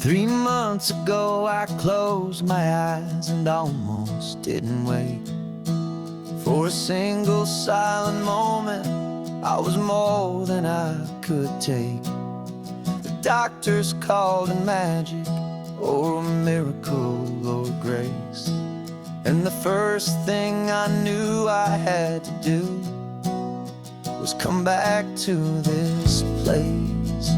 3 months ago I closed my eyes and almost didn't wait for a single silent moment. I was more than I could take. The doctors called it magic, or a miracle, or grace. And the first thing I knew I had to do was come back to this place,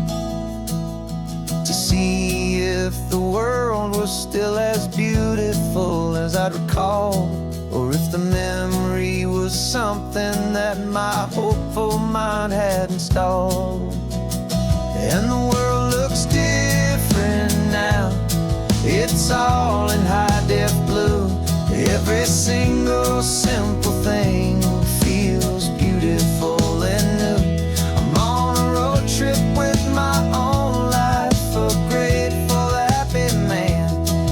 to see if the world was still as beautiful as I'd recall, or if the memory was something that my hopeful mind had installed. And the world looks different now. It's all in high-def blue. Every single simple thing feels beautiful and new. I'm on a road trip with my own life, a grateful, happy man,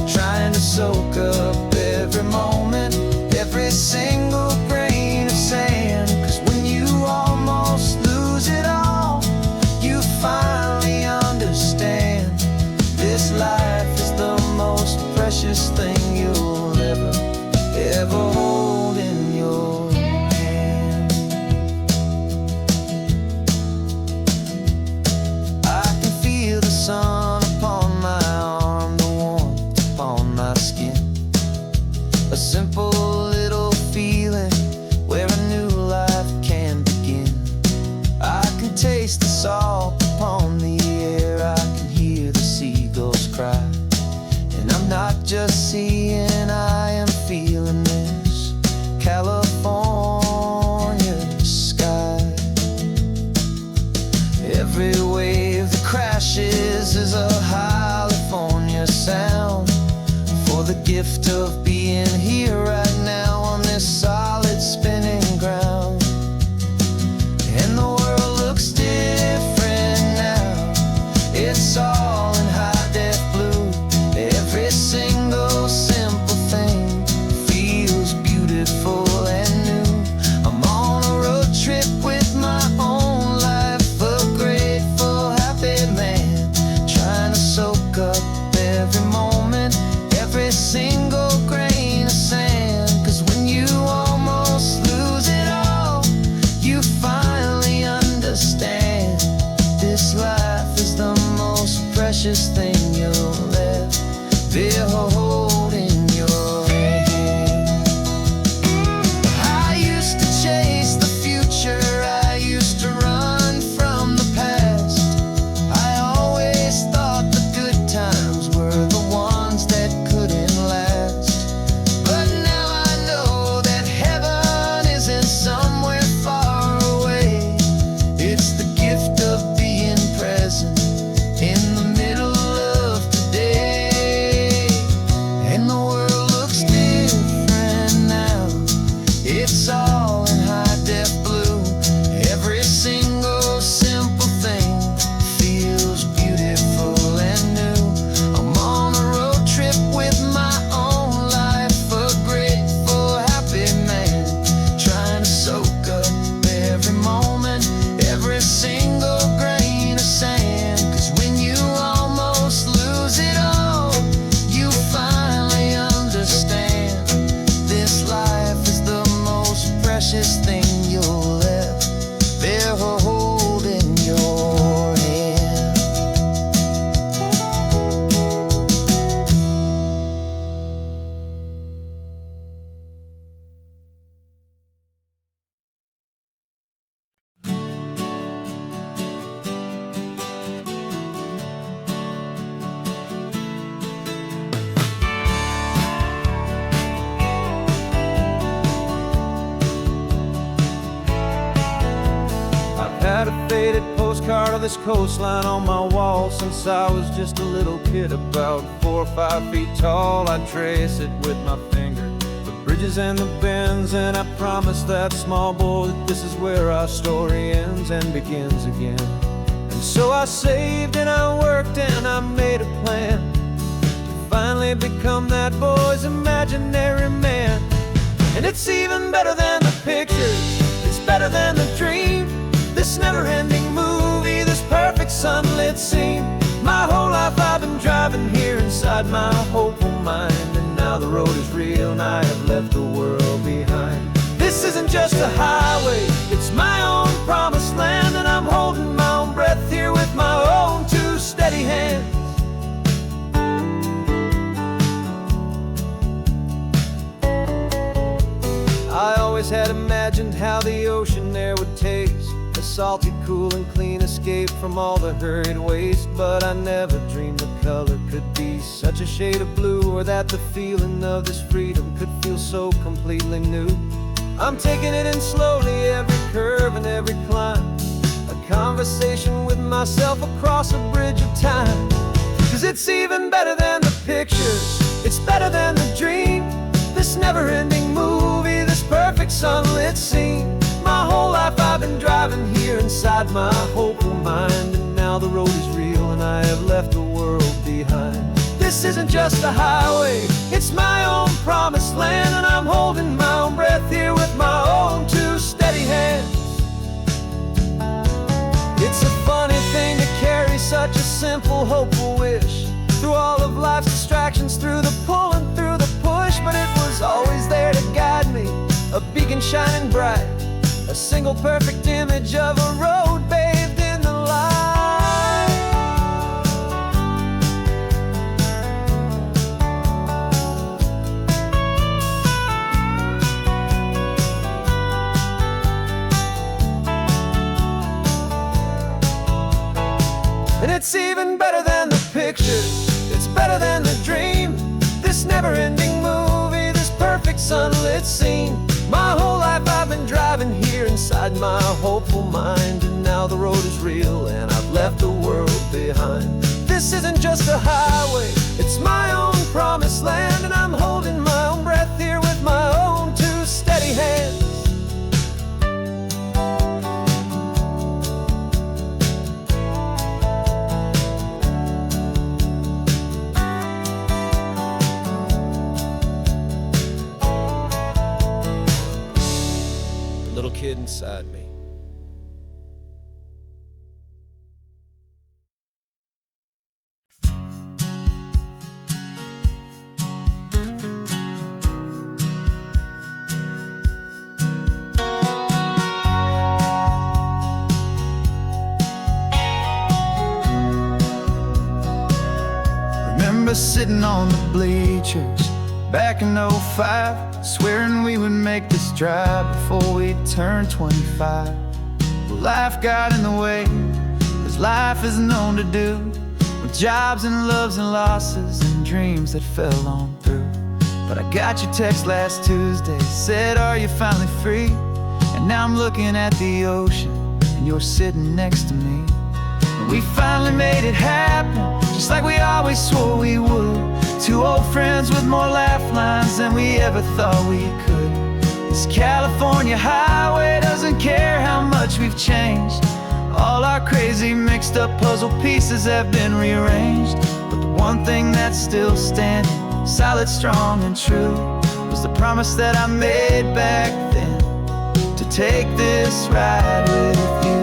trying to soak up every moment, every single grain of sand. 'Cause when you almost lose it all, you finally understand this life is the most precious thing you'll ever hold in your hand. I can feel the sun upon my arm, the warmth upon my skin, a simple little feeling where a new life can begin. I can taste the salt upon the air, I can hear the seagulls cry, and I'm not just seeing, I am feeling this California sky. Every wave that crashes is a California sound, for the gift of being here right now on this solid spinning ground. And the world looks different now. It's all in high-def blue. Every single simple thing feels beautiful and new. I'm on a road trip with my own life, a grateful, happy man, trying to soak up every moment, every single grain of sand. 'Cause when you almost lose it all, you finally understand this life is the most precious thing you'll ever hold in your hand. I used to chase the future, I used to run from the past. I always thought the good times were the ones that couldn't last. But now I know that heaven isn't somewhere far away. It's the gift of being present in the middle of today. And the world looks different now. It's all in high-def blue. Every single simple thing feels beautiful and new. I'm on a road trip with my own life, a grateful, happy man, trying to soak up every moment, every single grain of sand. 'Cause when you almost lose it all, you finally understand this life is the most precious thing you'll ever hold in your hand. I've had a faded postcard of this coastline on my wall since I was just a little kid, about 4 or 5 feet tall. I trace it with my finger, the bridges and the bends, and I promised that small boy that this is where our story ends and begins again. And so I saved and I worked and I made a plan to finally become that boy's imaginary man. And it's even better than the pictures, it's better than the dream, this never-ending movie, this perfect sunlit scene. My whole life I've been driving driving here inside my hopeful mind. And now the road is real and I have left the world behind. This isn't just a highway, it's my own promised land. And I'm holding my own breath here with my own two steady hands. I always had imagined how the ocean there would taste, a salty, cool and clean escape from all the hurried waste. But I never dreamed the color could be such a shade of blue, or that the feeling of this freedom could feel so completely new. I'm taking it in slowly, every curve and every climb, a conversation with myself across a bridge of time. 'Cause it's even better than the pictures, it's better than the dream. This never-ending movie, this perfect sunlit scene. My whole life I've been driving here inside my hopeful mind. And now the road is real and I have left the world behind. This isn't just a highway, it's my own promised land. And I'm holding my own breath here with my own two steady hands. It's a funny thing to carry such a simple, hopeful wish through all of life's distractions, through the pull and through the push. But it was always there to guide me, a beacon shining bright, a single perfect image of a road bathed in the light. And it's even better than the pictures, it's better than the dream. This never-ending movie, this perfect sunlit scene. My whole life I've been driving here inside my hopeful mind. And now the road is real and I've left the world behind. This isn't just a highway, it's my own promised land. And I'm holding my own breath here with my own two steady hands. Little kid inside me. Remember sitting on the bleachers back in '05, swearing we would make this drive before we turned 25. Well, life got in the way, as life is known to do, with jobs and loves and losses and dreams that fell on through. But I got your text last Tuesday, said, are you finally free? And now I'm looking at the ocean, and you're sitting next to me. And we finally made it happen, just like we always swore we would. Two old friends with more laugh lines than we ever thought we could. This California highway doesn't care how much we've changed. All our crazy mixed up puzzle pieces have been rearranged. But the one thing that's still standing, solid, strong and true, was the promise that I made back then, to take this ride with you.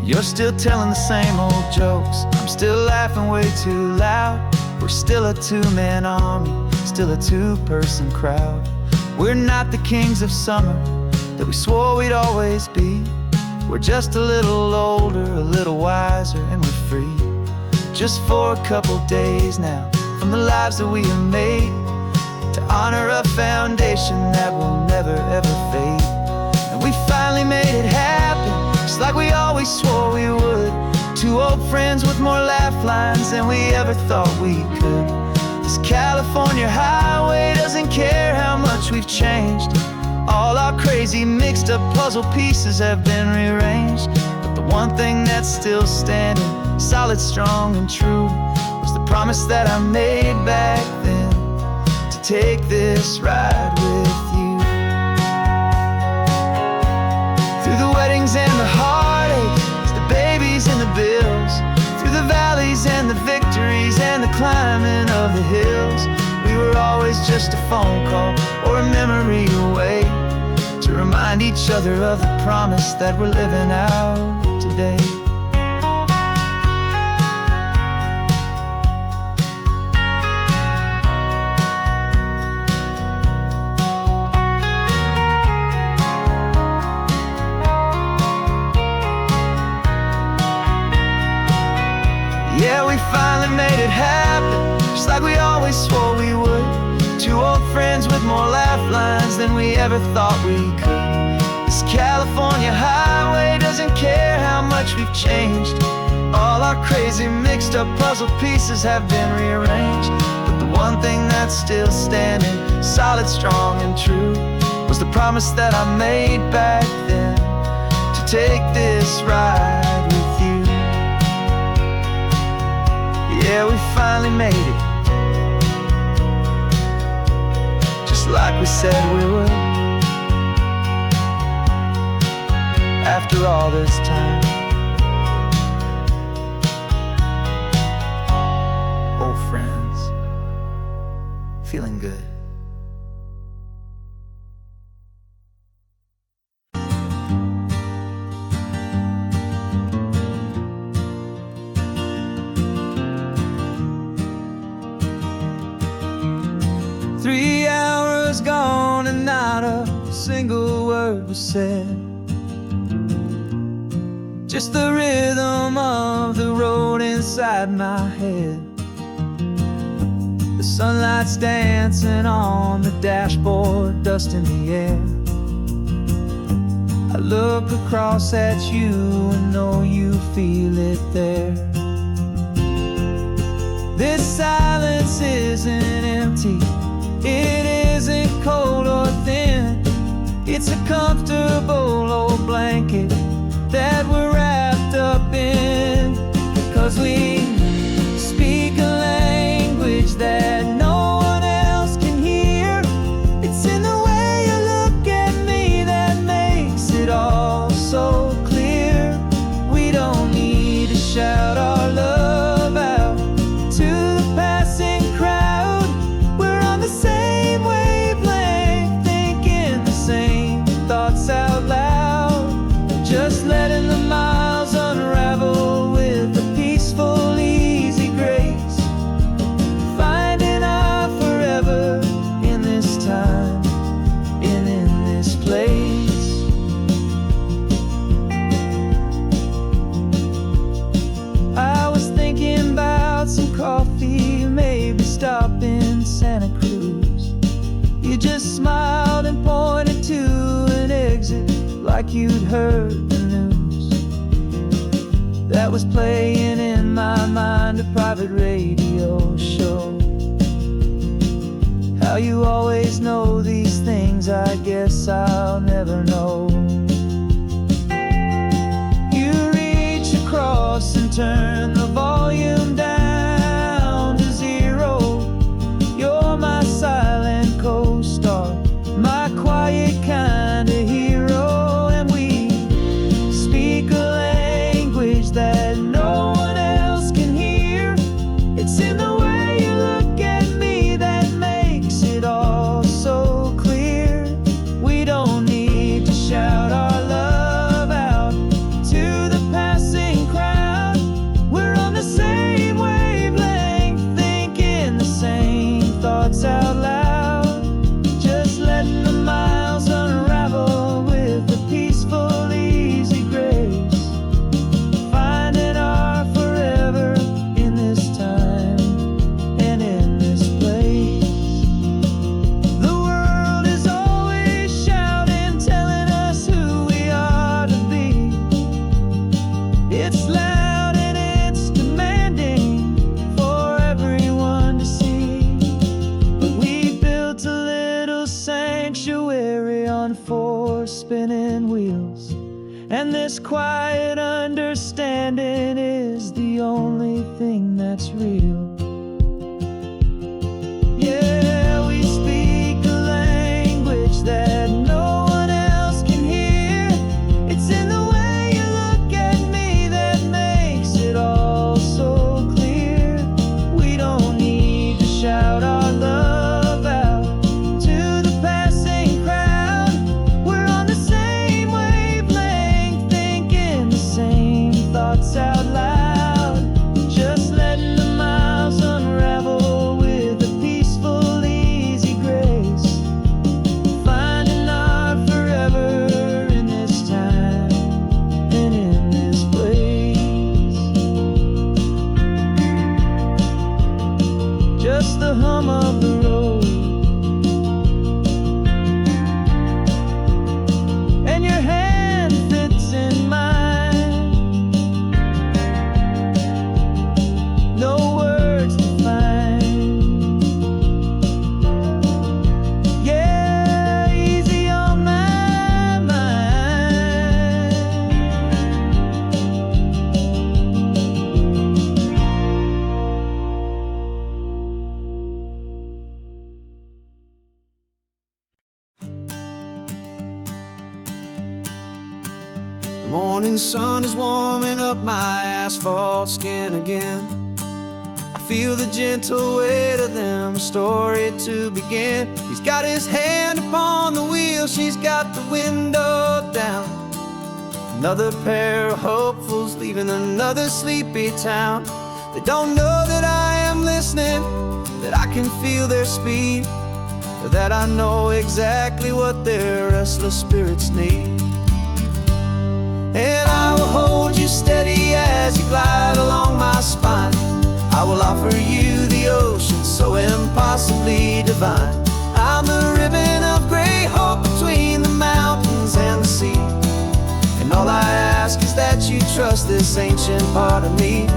You're still telling the same old jokes, I'm still laughing way too loud. We're still a two-man army, still a two-person crowd. We're not the kings of summer that we swore we'd always be. We're just a little older, a little wiser, and we're free. Just for a couple days now, from the lives that we have made, to honor a foundation that will never ever fade. And we finally made it happen, just like we always swore we would. Two old friends with more laugh lines than we ever thought we could. This California highway doesn't care how much we've changed. All our crazy mixed up puzzle pieces have been rearranged. But the one thing that's still standing, solid, strong and true, was the promise that I made back then, to take this ride with you. Through the weddings and the heartaches, the babies and the bills, through the valleys and the victories and the climbing of the hills, we were always just a phone call or a memory away, to remind each other of the promise that we're living out today. ever thought we could. This California highway doesn't care how much we've changed. All our crazy mixed up puzzle pieces have been rearranged. But the one thing that's still standing, solid, strong, and true, was the promise that I made back then, to take this ride with you. Yeah, we finally made it, just like we said we would. After all this time, old friends, feeling good. Three hours gone and not a single word was said. Just the rhythm of the road inside my head. The sunlight's dancing on the dashboard, dust in the air. I look across at you and know you feel it there. This silence isn't empty, it isn't cold or thin. It's a comfortable old blanket that we're wrapped up in. 'Cause we speak a language that no one else can hear. It's in the way you look at me that makes it all so clear. We don't need to shout our love out to the passing crowd. We're on the same wavelength, thinking the same thoughts out loud. Just letting the miles unravel with a peaceful, easy grace. Finding our forever in this time and in this place. I was thinking about some coffee, maybe stop in Santa Cruz. You just smiled and pointed to an exit like you'd heard the news. That was playing in my mind, a private radio show. How you always know these things, I guess I'll never know. You reach across and turn the volume down to zero. You're my silent co-star, my quiet kind of hero. That no one else can hear. It's in the way you look at me that makes it all so clear. We don't need to shout our love out to the passing crowd. We're on the same wavelength, thinking the same thoughts out loud. Just letting the miles unravel with a peaceful, easy grace. Spinning wheels, and this quiet understanding is the only thing that's real. Yeah, we speak a language that no one else can hear. It's in the way you look at me that makes it all so clear. We don't need to shout our love out to the passing crowd. We're on the same wavelength, thinking the same thoughts out loud. Just letting the miles Morning sun is warming up my asphalt skin again. I feel the gentle weight of them, a story to begin. He's got his hand upon the wheel, she's got the window down. Another pair of hopefuls leaving another sleepy town. They don't know that I am listening, that I can feel their speed, or that I know exactly what their restless spirits need. And I will hold you steady as you glide along my spine. I will offer you the ocean so impossibly divine. I'm the ribbon of gray hope between the mountains and the sea. And all I ask is that you trust this ancient part of me.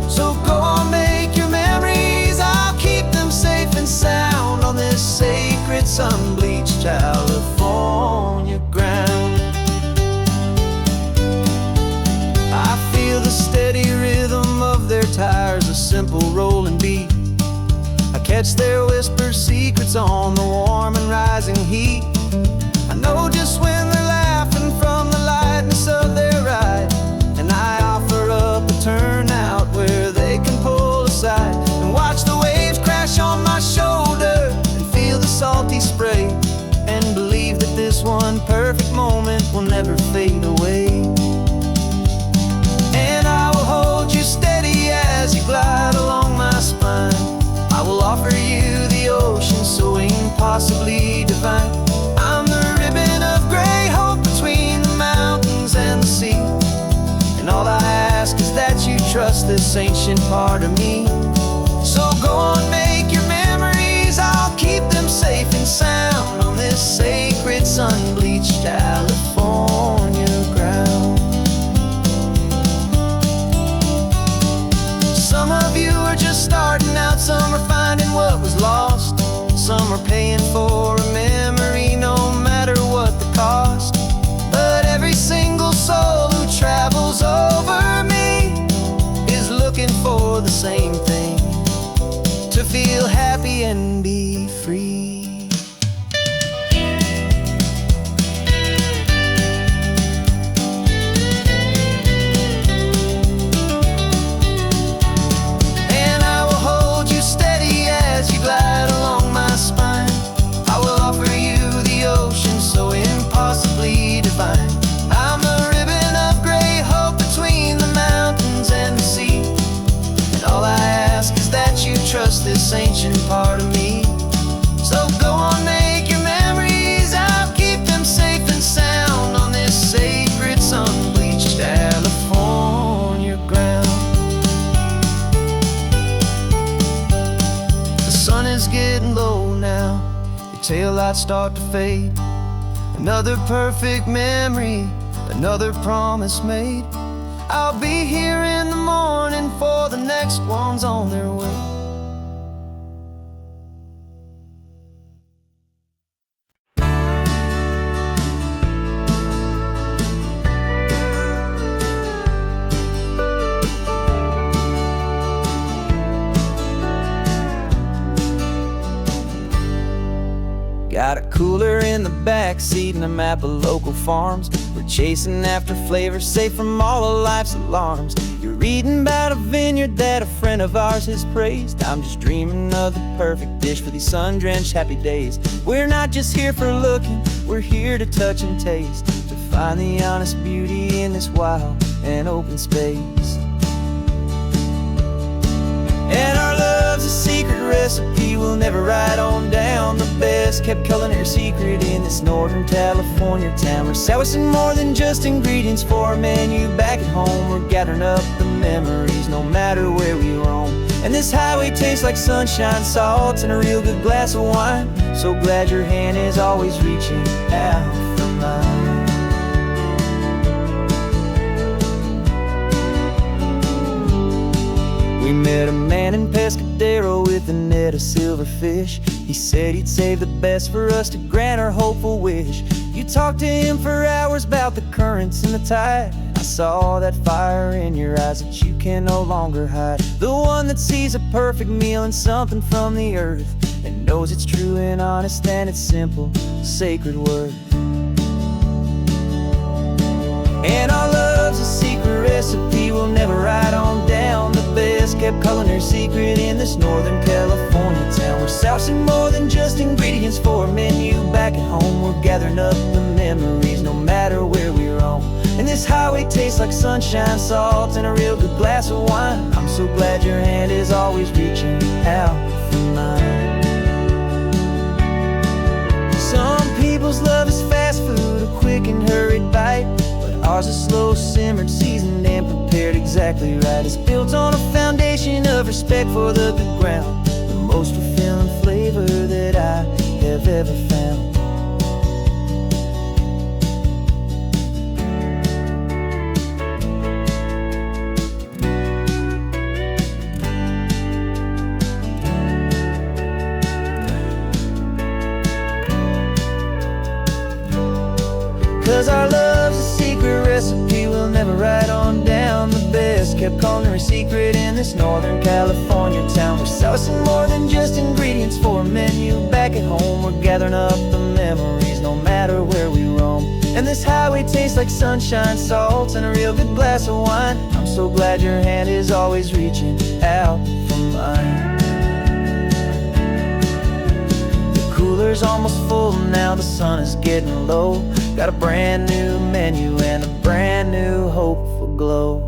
So go on, make your memories, I'll keep them safe and sound on this sacred sun-bleached California ground. I feel the steady rhythm of their tires, a simple rolling beat. I catch their whispered secrets on the warm and rising heat. I know just when they're laughing from the lightness of their ride, and I offer up a turnout where they can pull aside and watch the waves crash on my shoulder and feel the salty spray, and believe that this one perfect moment will never fade away. And I will hold you steady as you glide along my spine. I will offer you the ocean so impossibly divine. I'm the ribbon of gray hope between the mountains and the sea. And all I ask is that you trust this ancient part of me. So go on, make your memories, I'll keep them safe and sound on this sacred sun-bleached California ground. Some of you are just starting out, some are finding what was lost, some are paying for a memory no matter what the cost. But every single soul who travels over me is looking for the same thing, to feel happy and be free. And I will hold you steady as you glide along my spine. I will offer you the ocean so impossibly divine. I'm the ribbon of gray hope between the mountains and the sea. And all I ask is that you trust this ancient part of me. So go on, make your memories, I'll keep them safe and sound on this sacred sun-bleached California ground. The sun is getting low now, your taillights start to fade. Another perfect memory, another promise made. I'll be here in the morning for the next ones on their way. Got a cooler in the back seat and a map of local farms. We're chasing after flavors safe from all of life's alarms. You're reading about a vineyard that a friend of ours has praised. I'm just dreaming of the perfect dish for these sun-drenched happy days. We're not just here for looking, we're here to touch and taste, to find the honest beauty in this wild and open space. And our love's a secret recipe we'll never write on down. The best kept culinary secret in this Northern California town. We're sourcing more than just ingredients for a menu back at home. We're gathering up the memories no matter where we roam. And this highway tastes like sunshine, salt, and a real good glass of wine. So glad your hand is always reaching out for mine. We met a man in Pescadero with a net of silverfish. He said he'd save the best for us to grant our hopeful wish. You talked to him for hours about the currents and the tide. I saw that fire in your eyes that you can no longer hide. The one that sees a perfect meal in something from the earth, and knows it's true and honest and it's simple, sacred worth. And our secret in this Northern California town. We're sourcing more than just ingredients for a menu. Back at home, we're gathering up the memories, no matter where we roam. And this highway tastes like sunshine, salt, and a real good glass of wine. I'm so glad your hand is always reaching out for mine. Some people's love is fast food, a quick and hurried bite, but ours is slow, simmered, seasoned, and prepared exactly right. It's built on a foundation of respect for the good ground, the most fulfilling flavor that I have ever found. 'Cause our love's a secret recipe we'll never write on down. The best kept culinary secret in this Northern California town. We're sourcing more than just ingredients for a menu. Back at home, we're gathering up the memories, no matter where we roam. And this highway tastes like sunshine, salt, and a real good glass of wine. I'm so glad your hand is always reaching out for mine. The cooler's almost full now, the sun is getting low. Got a brand new menu and a brand new hopeful glow.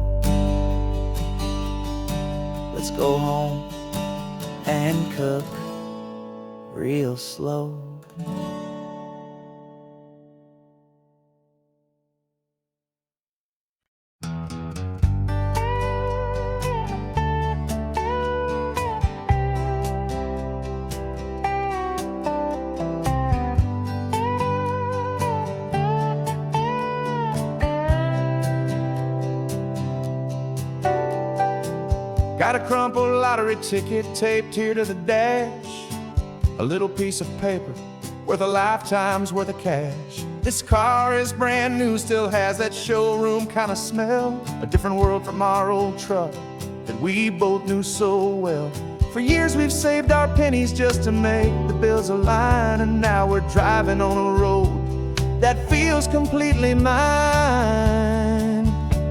Let's go home and cook real slow. Got a crumpled lottery ticket taped here to the dash, a little piece of paper worth a lifetime's worth of cash. This car is brand new, still has that showroom kind of smell, a different world from our old truck that we both knew so well. For years we've saved our pennies just to make the bills align, and now we're driving on a road that feels completely mine.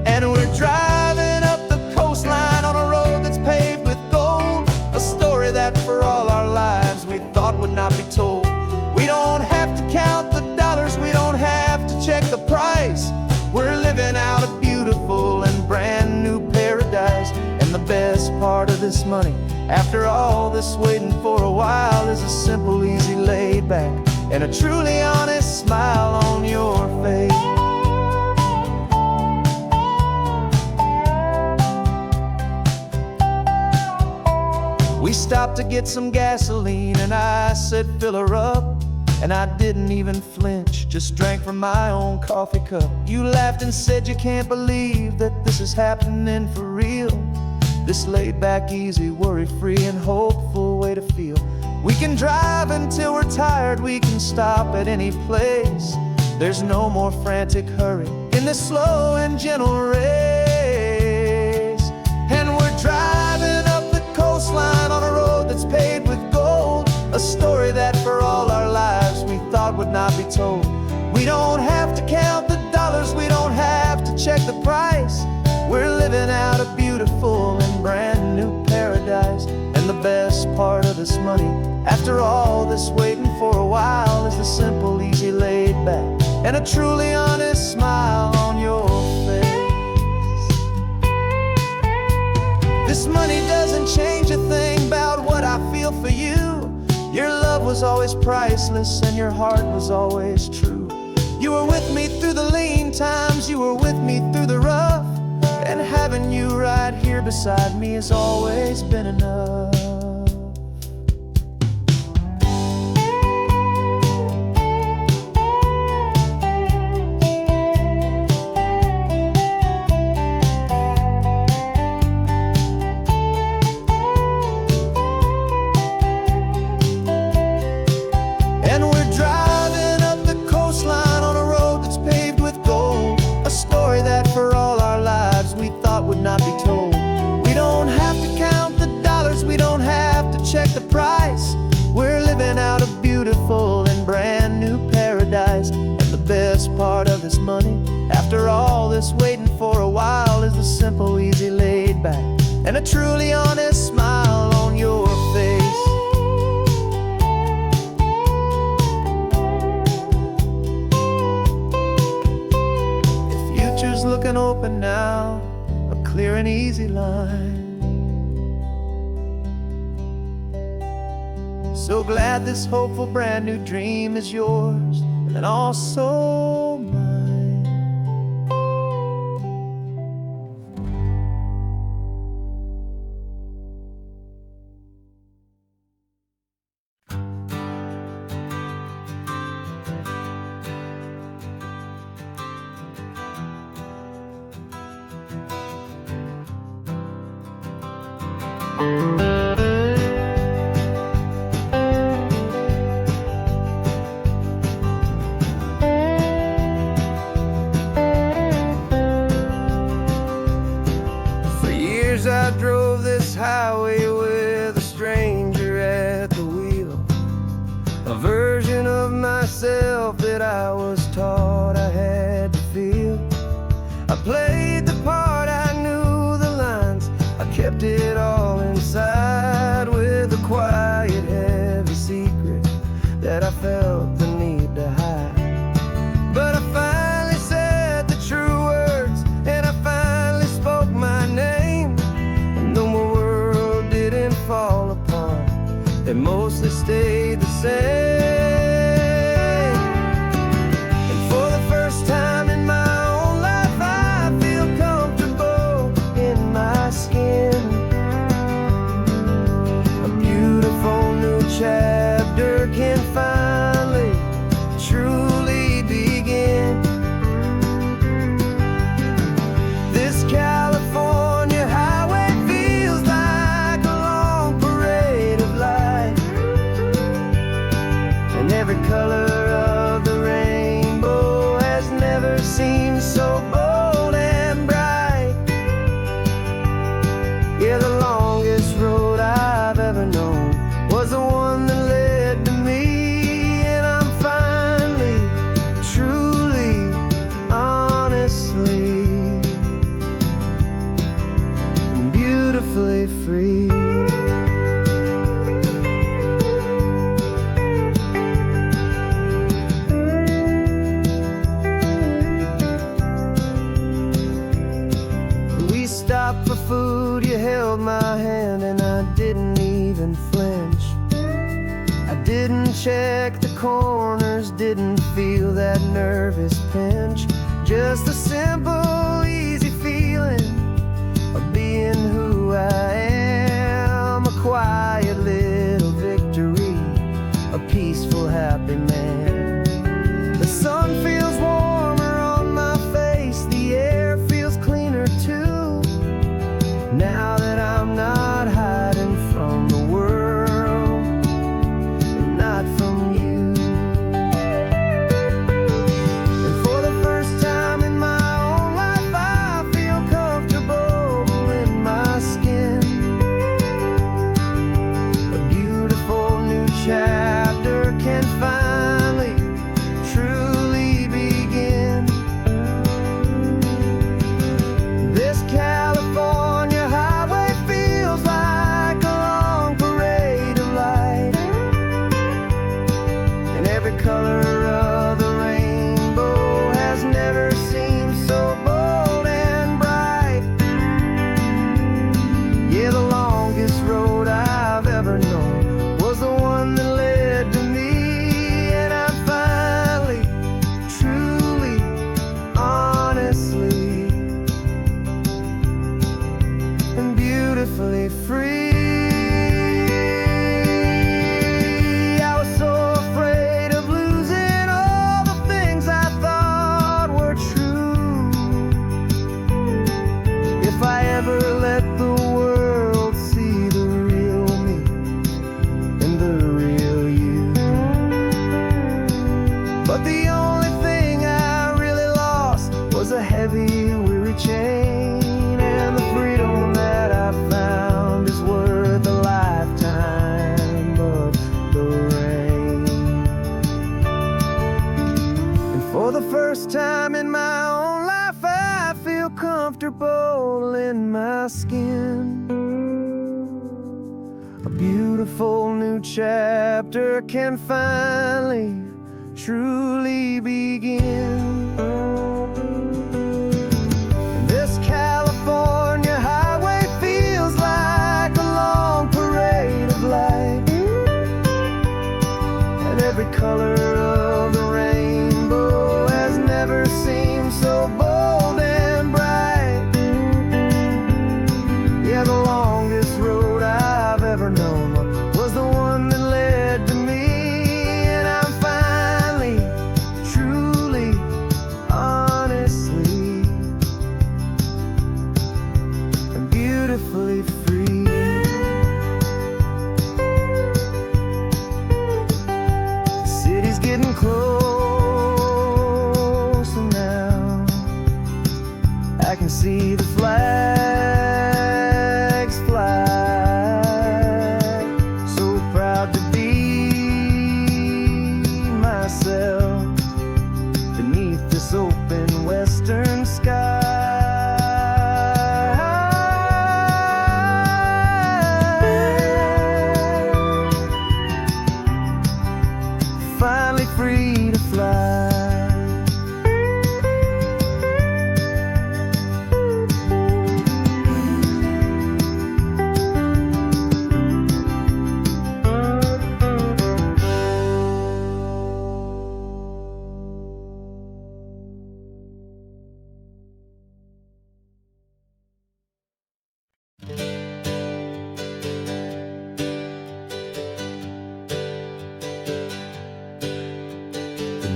And we're driving up the coastline on a road that's paved with gold, a story that for all our lives we thought would not be told. We don't have to count the dollars, we don't have to check the price. We're living out a beautiful and brand new paradise. And the best part of this money, after all this waiting for a while, is a simple, easy, laid back, and a truly honest smile on your face. We stopped to get some gasoline and I said fill her up, and I didn't even flinch, just drank from my own coffee cup. You laughed and said you can't believe that this is happening for real. This laid back, easy, worry-free and hopeful way to feel. We can drive until we're tired, we can stop at any place. There's no more frantic hurry in this slow and gentle race. And we're driving up the coastline on a road that's paved with gold, a story that for all our lives we thought would not be told. We don't have to count the dollars, we don't have to check the price. We're living out a beautiful and brand new paradise. And the best part of this money, after all this waiting for a while, is the simple, easy, laid back, and a truly honest smile on your face. This money doesn't change a thing about what I feel for you. Your love was always priceless and your heart was always true. You were with me through the lean times, you were with me through the rough, and having you right here beside me has always been enough. And we're driving up the coastline on a road that's paved with gold, a story that for all our lives we thought would not be told. We don't have to count the dollars, we don't have to check the price. We're living out a beautiful and brand new paradise. And the best part of this money, after all this waiting for a while, is the simple, easy, laid back, and a truly honest smile future's looking open now, a clear and easy line. So glad this hopeful brand new dream is yours and also mine. I drove this highway with a stranger at the wheel, a version of myself that I was taught I had to feel. I played the part, I knew the lines, I kept it all inside with a quiet, heavy secret that I felt the need to hide. But I finally said the true words, and I finally spoke my name. Fall apart, it mostly stayed the same. And for the first time in my own life, I feel comfortable in my skin. A beautiful new chapter can finally, truly begin. This California highway feels like every color of the rainbow has never seemed so bold and bright. Yeah, the longest road I've ever known was the one that led to me. And I'm finally, truly, honestly, beautifully free. Stopped for food, you held my hand and I didn't even flinch. I didn't check the corners, didn't feel that nervous pinch. Just a simple, easy feeling of being who I am. A quiet little victory, a peaceful, happy man. The sun feels warmer on my face, the air feels cleaner too. Now that I'm not hiding from the world and not from you. And for the first time in my own life, I feel comfortable in my skin. A beautiful new chapter can finally, truly begin. This California highway feels like a long parade of light, and every color of the rainbow has never seemed so bold and bright. Yeah, the longest road I've ever known was the one that led to me. And I'm finally, truly, honestly, and beautifully free. I was so afraid of losing all the things I thought were true. If I ever let the world see the real me and the real you. But the only thing I really lost was a heavy, weary chain, and the freedom that I found is worth a lifetime of the rain. And for the first time in my own life, I feel comfortable in my skin. A beautiful new chapter can finally, truly begin. I can see the flags fly. So proud to be myself beneath this open western sky. Finally free to fly.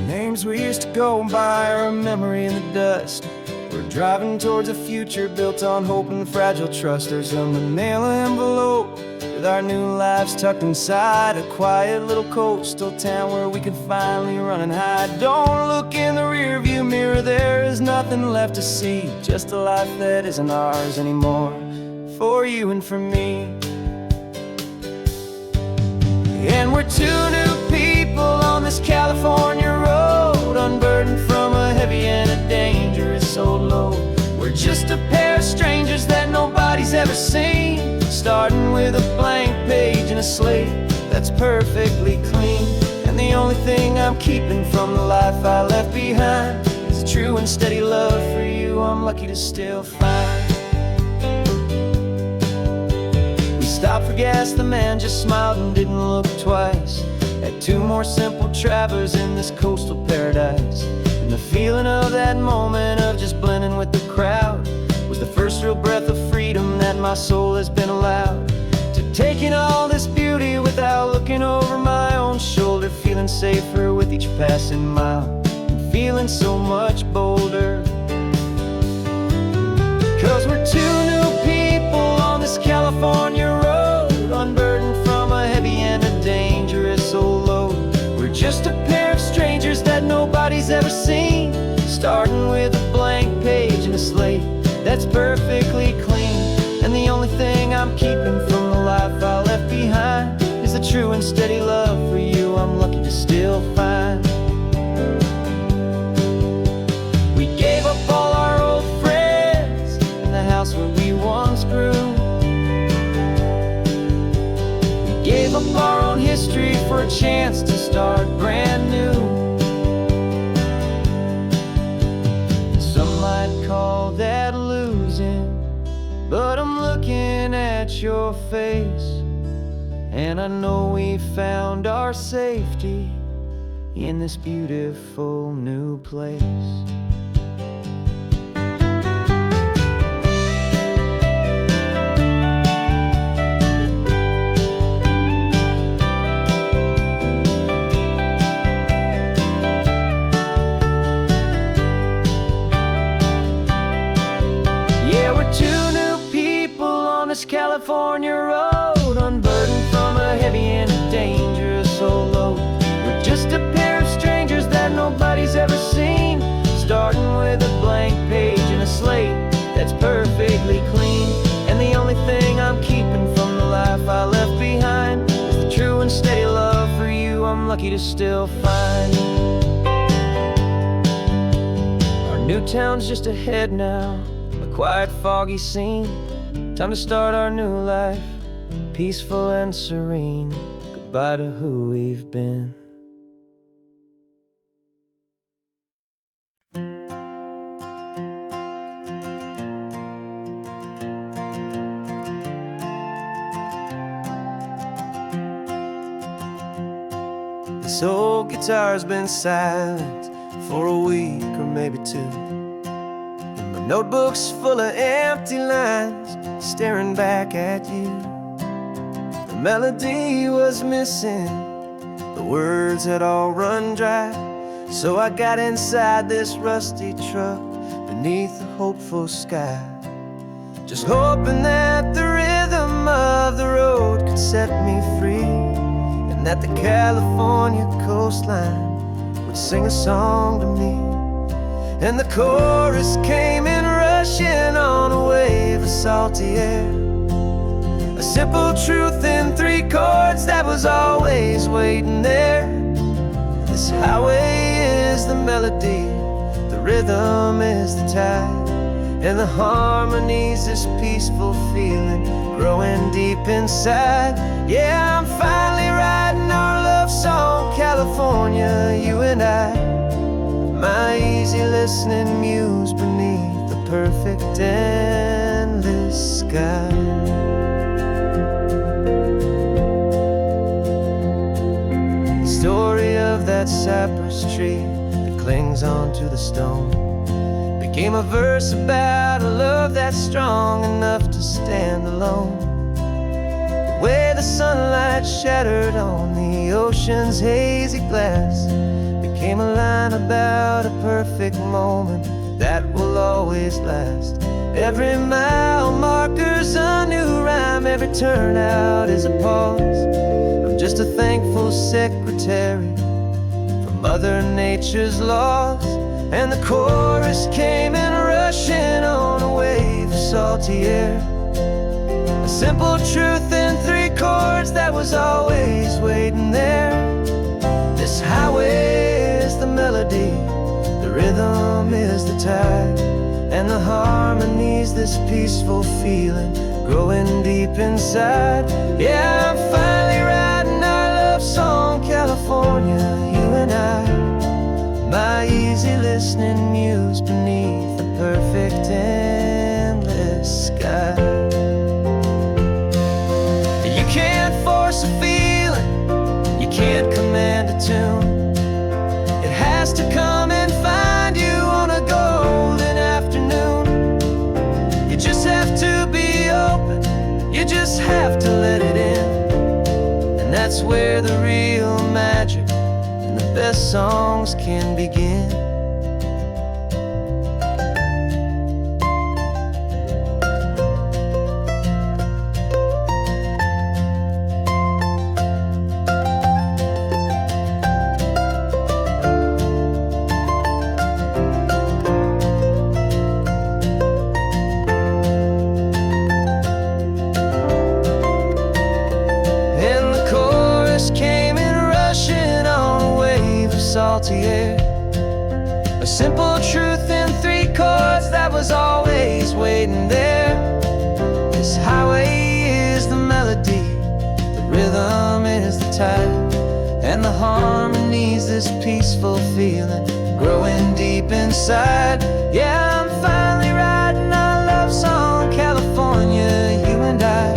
Names we used to go by are a memory in the dust. We're driving towards a future built on hope and fragile trust. There's a manila envelope with our new lives tucked inside, a quiet little coastal town where we can finally run and hide. Don't look in the rearview mirror, there is nothing left to see, just a life that isn't ours anymore, for you and for me. And we're two new people on this California road, unburdened from a heavy and a dangerous old load. We're just a pair of strangers that nobody's ever seen, starting with a blank page and a slate that's perfectly clean. And the only thing I'm keeping from the life I left behind is a true and steady love for you I'm lucky to still find. Stopped for gas, the man just smiled and didn't look twice. Had two more simple travelers in this coastal paradise. And the feeling of that moment of just blending with the crowd was the first real breath of freedom that my soul has been allowed to take in all this beauty without looking over my own shoulder, feeling safer with each passing mile and feeling so much bolder. 'Cause we're two new people on this California road, unburdened from a heavy and a dangerous old load. We're just a pair of strangers that nobody's ever seen, starting with a blank page and a slate that's perfectly clean. And the only thing I'm keeping from the life I left behind is the true and steady love for you I'm lucky to still find. We gave up all our old friends in the house where we once grew. Gave up our own history for a chance to start brand new. Some might call that losing, but I'm looking at your face, and I know we found our safety in this beautiful new place. California road, unburdened from a heavy and a dangerous old load. We're just a pair of strangers that nobody's ever seen, starting with a blank page and a slate that's perfectly clean. And the only thing I'm keeping from the life I left behind is the true and steady love for you I'm lucky to still find. Our new town's just ahead now, a quiet, foggy scene. Time to start our new life, peaceful and serene. Goodbye to who we've been. This old guitar's been silent for a week or maybe two. Notebooks full of empty lines, staring back at you. The melody was missing, the words had all run dry. So I got inside this rusty truck beneath a hopeful sky, just hoping that the rhythm of the road could set me free, and that the California coastline would sing a song to me. And the chorus came in rushing salty air. A simple truth in 3 chords that was always waiting there. This highway is the melody, the rhythm is the tide, and the harmony's this peaceful feeling growing deep inside. Yeah, I'm finally writing our love song, California, you and I. My easy listening muse beneath the perfect endless sky. The story of that cypress tree that clings onto the stone became a verse about a love that's strong enough to stand alone. The way the sunlight shattered on the ocean's hazy glass became a line about a perfect moment that will always last. Every mile marker's a new rhyme, every turnout is a pause. I'm just a thankful secretary for Mother Nature's laws. And the chorus came in rushing on a wave of salty air. A simple truth in 3 chords that was always waiting there. This highway is the melody, the rhythm is the tide, and the harmony's this peaceful feeling growing deep inside. Yeah, I'm finally writing our love song, California, you and I. My easy listening muse beneath the perfect endless sky. You can't force a feeling, you can't command a tune. It has to come and find you on a golden afternoon. You just have to be open, you just have to let it in. And that's where the real magic, the best songs can begin. And the chorus came in rushing on a wave of salty air. A simple truth in 3 chords that was always waiting there. This highway is the melody, the rhythm is the tide, and the harmony's this peaceful feeling growing deep inside. Yeah, I'm finally writing our love song, California, you and I.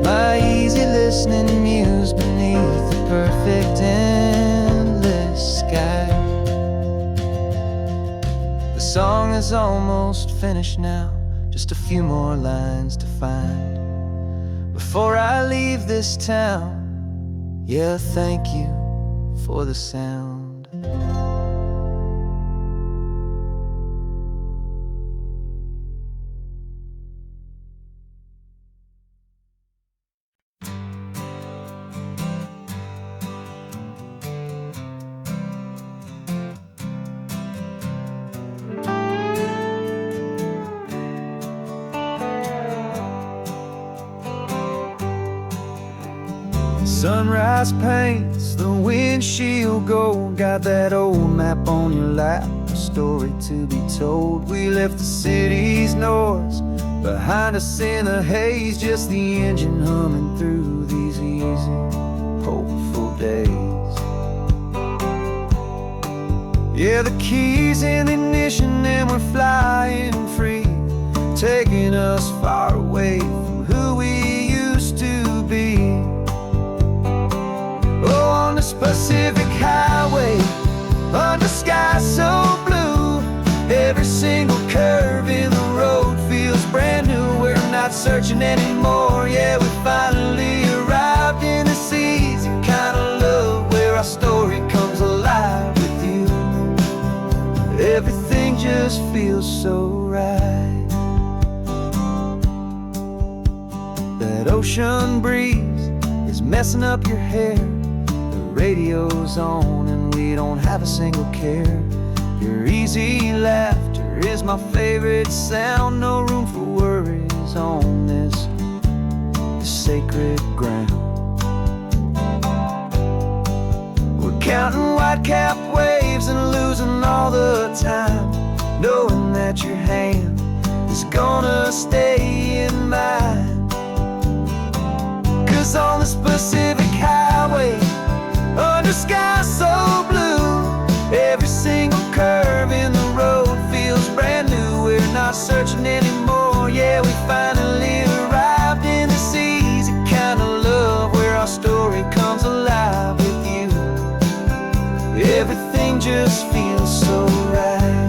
My easy listening muse beneath the perfect endless sky. The song is almost finished now, just a few more lines to find before I leave this town. Yeah, thank you for the sound. Sunrise paints the windshield gold. Got that old map on your lap, a story to be told. We left the city's noise behind us in the haze, just the engine humming through these easy, hopeful days. Yeah, the keys in the ignition and we're flying free, taking us far away from who we used to be. Oh, on this Pacific highway, under sky so blue, every single curve in the road feels brand new. We're not searching anymore, yeah, we finally arrived in this easy kind of love where our story comes alive with you. Everything just feels so right. That ocean breeze is messing up your hair, radio's on and we don't have a single care. Your easy laughter is my favorite sound, no room for worries on this sacred ground. We're counting white-capped waves and losing all the time, knowing that your hand is gonna stay in mine. 'Cause on this Pacific highway, under sky so blue, every single curve in the road feels brand new. We're not searching anymore, yeah, we finally arrived in this easy kind of love where our story comes alive with you. Everything just feels so right.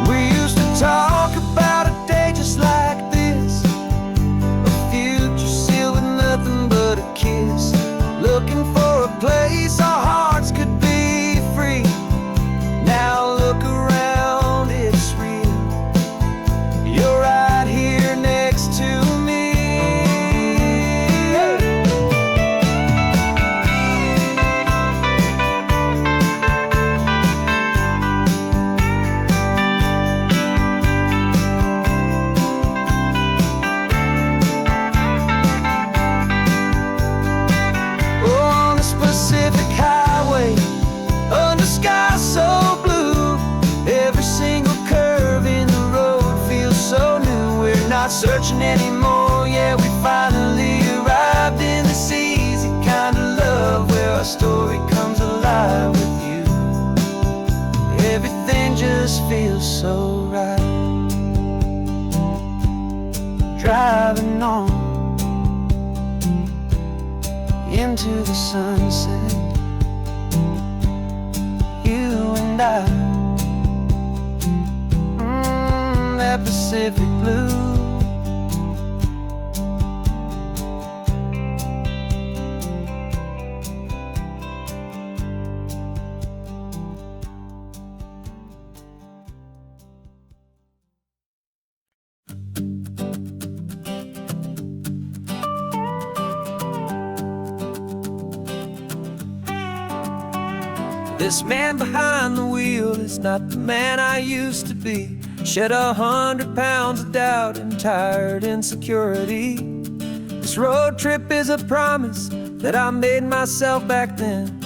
We used to talk about a day just like this, a future sealed with nothing but a kiss, looking for a place our hearts could be free. Now look around, it's real. You're right here next to me. On this Pacific highway, under sky so blue, every single curve in the road feels so new. We're not searching anymore, yeah, we finally arrived in this easy kind of love where our story comes alive with you. Everything just feels so right. Driving on into the sunset, you and I, that Pacific blue. This man behind the wheel is not the man I used to be. Shed 100 pounds of doubt and tired insecurity. This road trip is a promise that I made myself back then,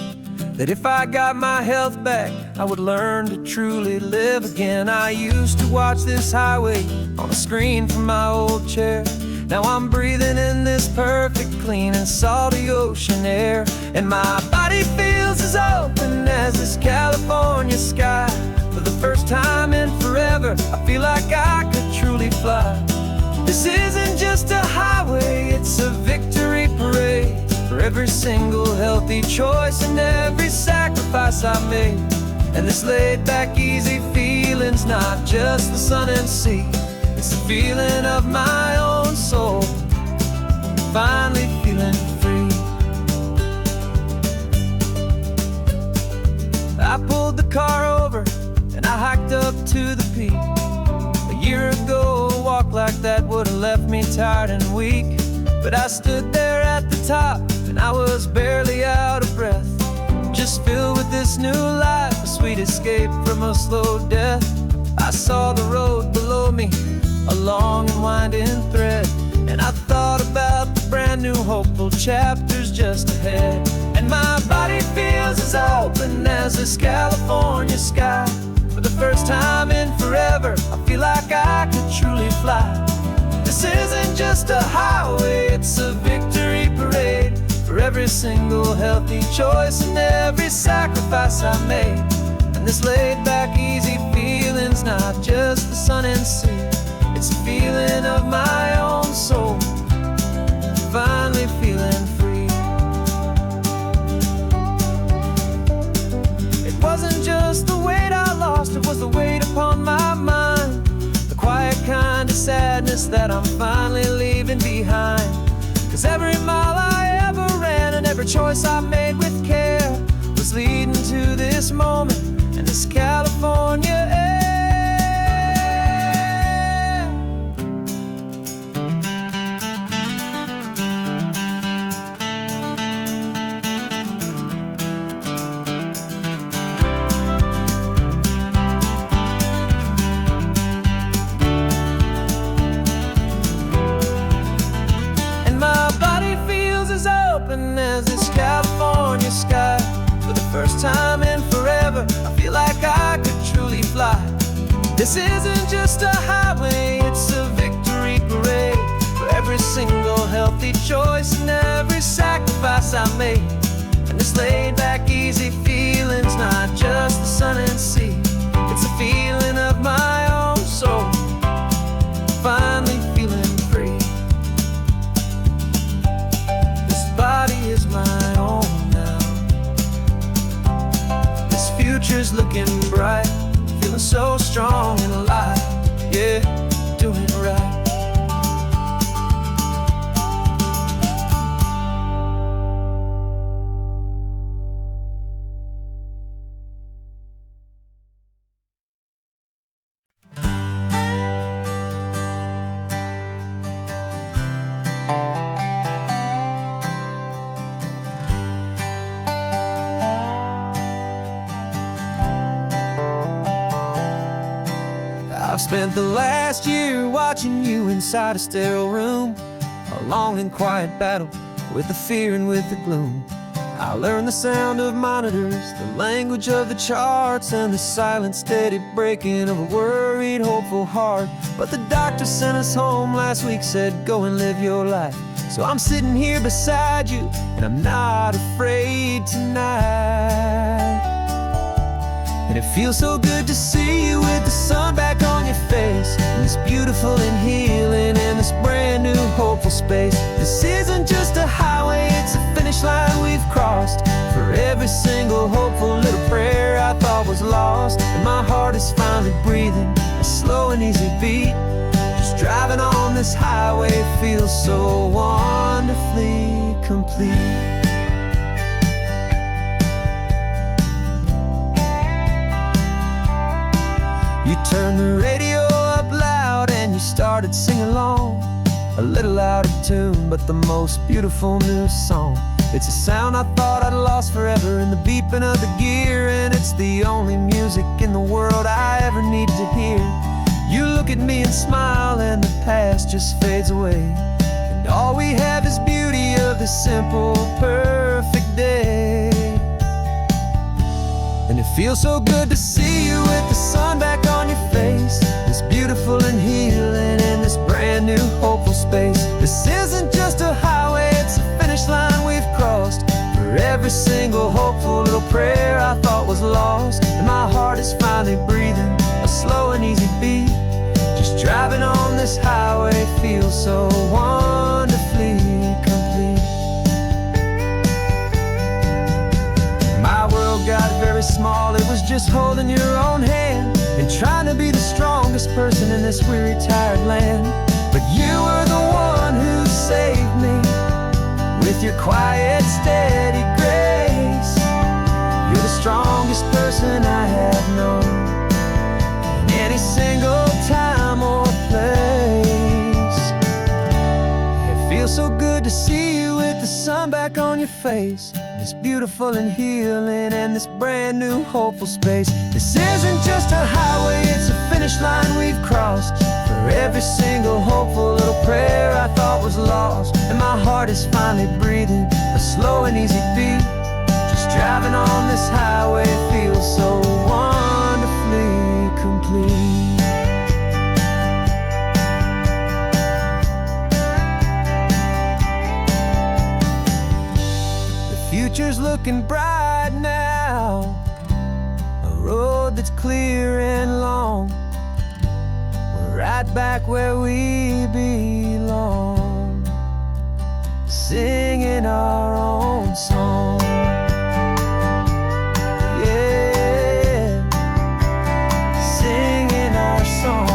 that if I got my health back, I would learn to truly live again. I used to watch this highway on a screen from my old chair. Now I'm breathing in this perfect, clean and salty ocean air, and my body feels as open as this California sky. For the first time in forever, I feel like I could truly fly. This isn't just a highway, it's a victory parade for every single healthy choice and every sacrifice I made. And this laid back, easy feeling's not just the sun and sea, it's the feeling of my own soul, finally feeling free. I pulled the car over and I hiked up to the peak. A year ago, a walk like that would've left me tired and weak, but I stood there at the top and I was barely out of breath, just filled with this new life, a sweet escape from a slow death. I saw the road below me, a long and winding thread, and I thought about the brand new hopeful chapters just ahead. And my body feels as open as this California sky. For the first time in forever, I feel like I could truly fly. This isn't just a highway, it's a victory parade for every single healthy choice and every sacrifice I made. And this laid back, easy feeling's not just the sun and sea, it's a feeling of my own soul, finally feeling free. It wasn't just the weight I lost, it was the weight upon my mind, the quiet kind of sadness that I'm finally leaving behind. 'Cause every mile I ever ran and every choice I made with care was leading to this moment and this California air. This isn't just a highway, it's a victory parade for every single healthy choice and every sacrifice I made. And this laid back, easy feeling's not just the sun and sea, it's a feeling of my own soul, finally feeling free. This body is my own now. This future's looking bright, feeling so strong and alive. Yeah, doing right. I've spent the last year watching you inside a sterile room, a long and quiet battle with the fear and with the gloom. I learned the sound of monitors, the language of the charts, and the silent, steady breaking of a worried, hopeful heart. But the doctor sent us home last week, said go and live your life. So I'm sitting here beside you, and I'm not afraid tonight. And it feels so good to see you with the sun back on your face, and this beautiful and healing in this brand new hopeful space. This isn't just a highway, it's a finish line we've crossed. For every single hopeful little prayer I thought was lost, and my heart is finally breathing a slow and easy beat. Just driving on this highway feels so wonderfully complete. You turned the radio up loud and you started singing along, a little out of tune, but the most beautiful new song. It's a sound I thought I'd lost forever in the beeping of the gear, and it's the only music in the world I ever need to hear. You look at me and smile and the past just fades away, and all we have is beauty of this simple, perfect day. And it feels so good to see you with the sun back on your face, this beautiful and healing in this brand new hopeful space. This isn't just a highway, it's a finish line we've crossed. For every single hopeful little prayer I thought was lost, and my heart is finally breathing a slow and easy beat. Just driving on this highway feels so wonderfully complete. My world got very small, it was just holding your own hand and trying to be the strongest person in this weary, tired land. But you were the one who saved me with your quiet, steady grace. You're the strongest person I have known in any single time or place. It feels so good to see you with the sun back on your face, this beautiful and healing and this brand new hopeful space. This isn't just a highway, it's a finish line we've crossed. For every single hopeful little prayer I thought was lost, and my heart is finally breathing a slow and easy beat. Just driving on this highway feels so wonderfully complete. Future's looking bright now, a road that's clear and long. We're right back where we belong, singing our own song. Yeah, singing our song.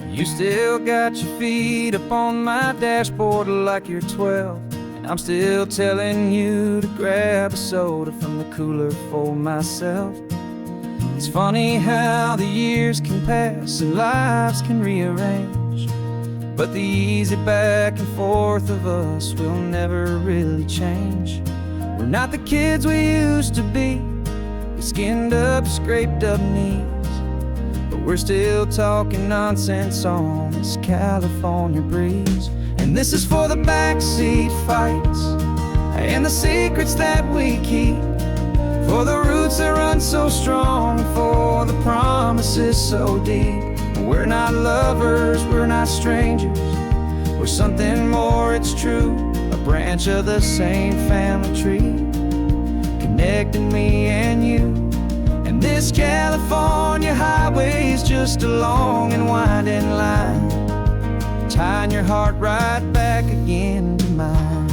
You still got your feet up on my dashboard like you're 12, and I'm still telling you to grab a soda from the cooler for myself. It's funny how the years can pass and lives can rearrange, But the easy back and forth of us will never really change. We're not the kids we used to be, with skinned up, scraped up knees. But we're still talking nonsense on this California breeze. And this is for the backseat fights and the secrets that we keep, for the roots that run so strong, for the promises so deep. We're not lovers, we're not strangers, we're something more, it's true. A branch of the same family tree, connecting me and you. And this California highway is just a long and winding line, tying your heart right back again to mine.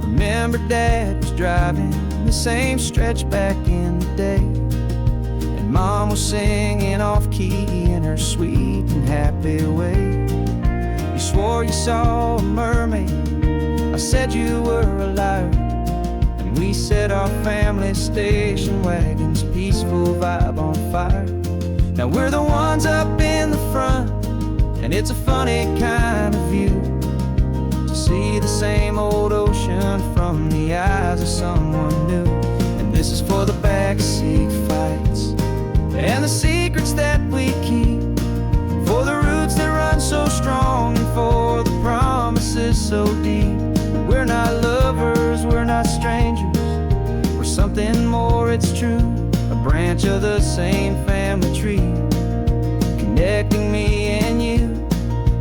Remember Dad was driving the same stretch back in the day, and Mom was singing off-key in her sweet and happy way. You swore you saw a mermaid, I said you were a liar, and we set our family station wagon's peaceful vibe on fire. Now we're the ones up in the front, and it's a funny kind of view to see the same old ocean from the eyes of someone new. And this is for the backseat fights and the secrets that we keep, for the roots that run so strong, and for the promises so deep. We're not lovers, we're not strangers, we're something more, it's true. A branch of the same family tree, connecting me and you.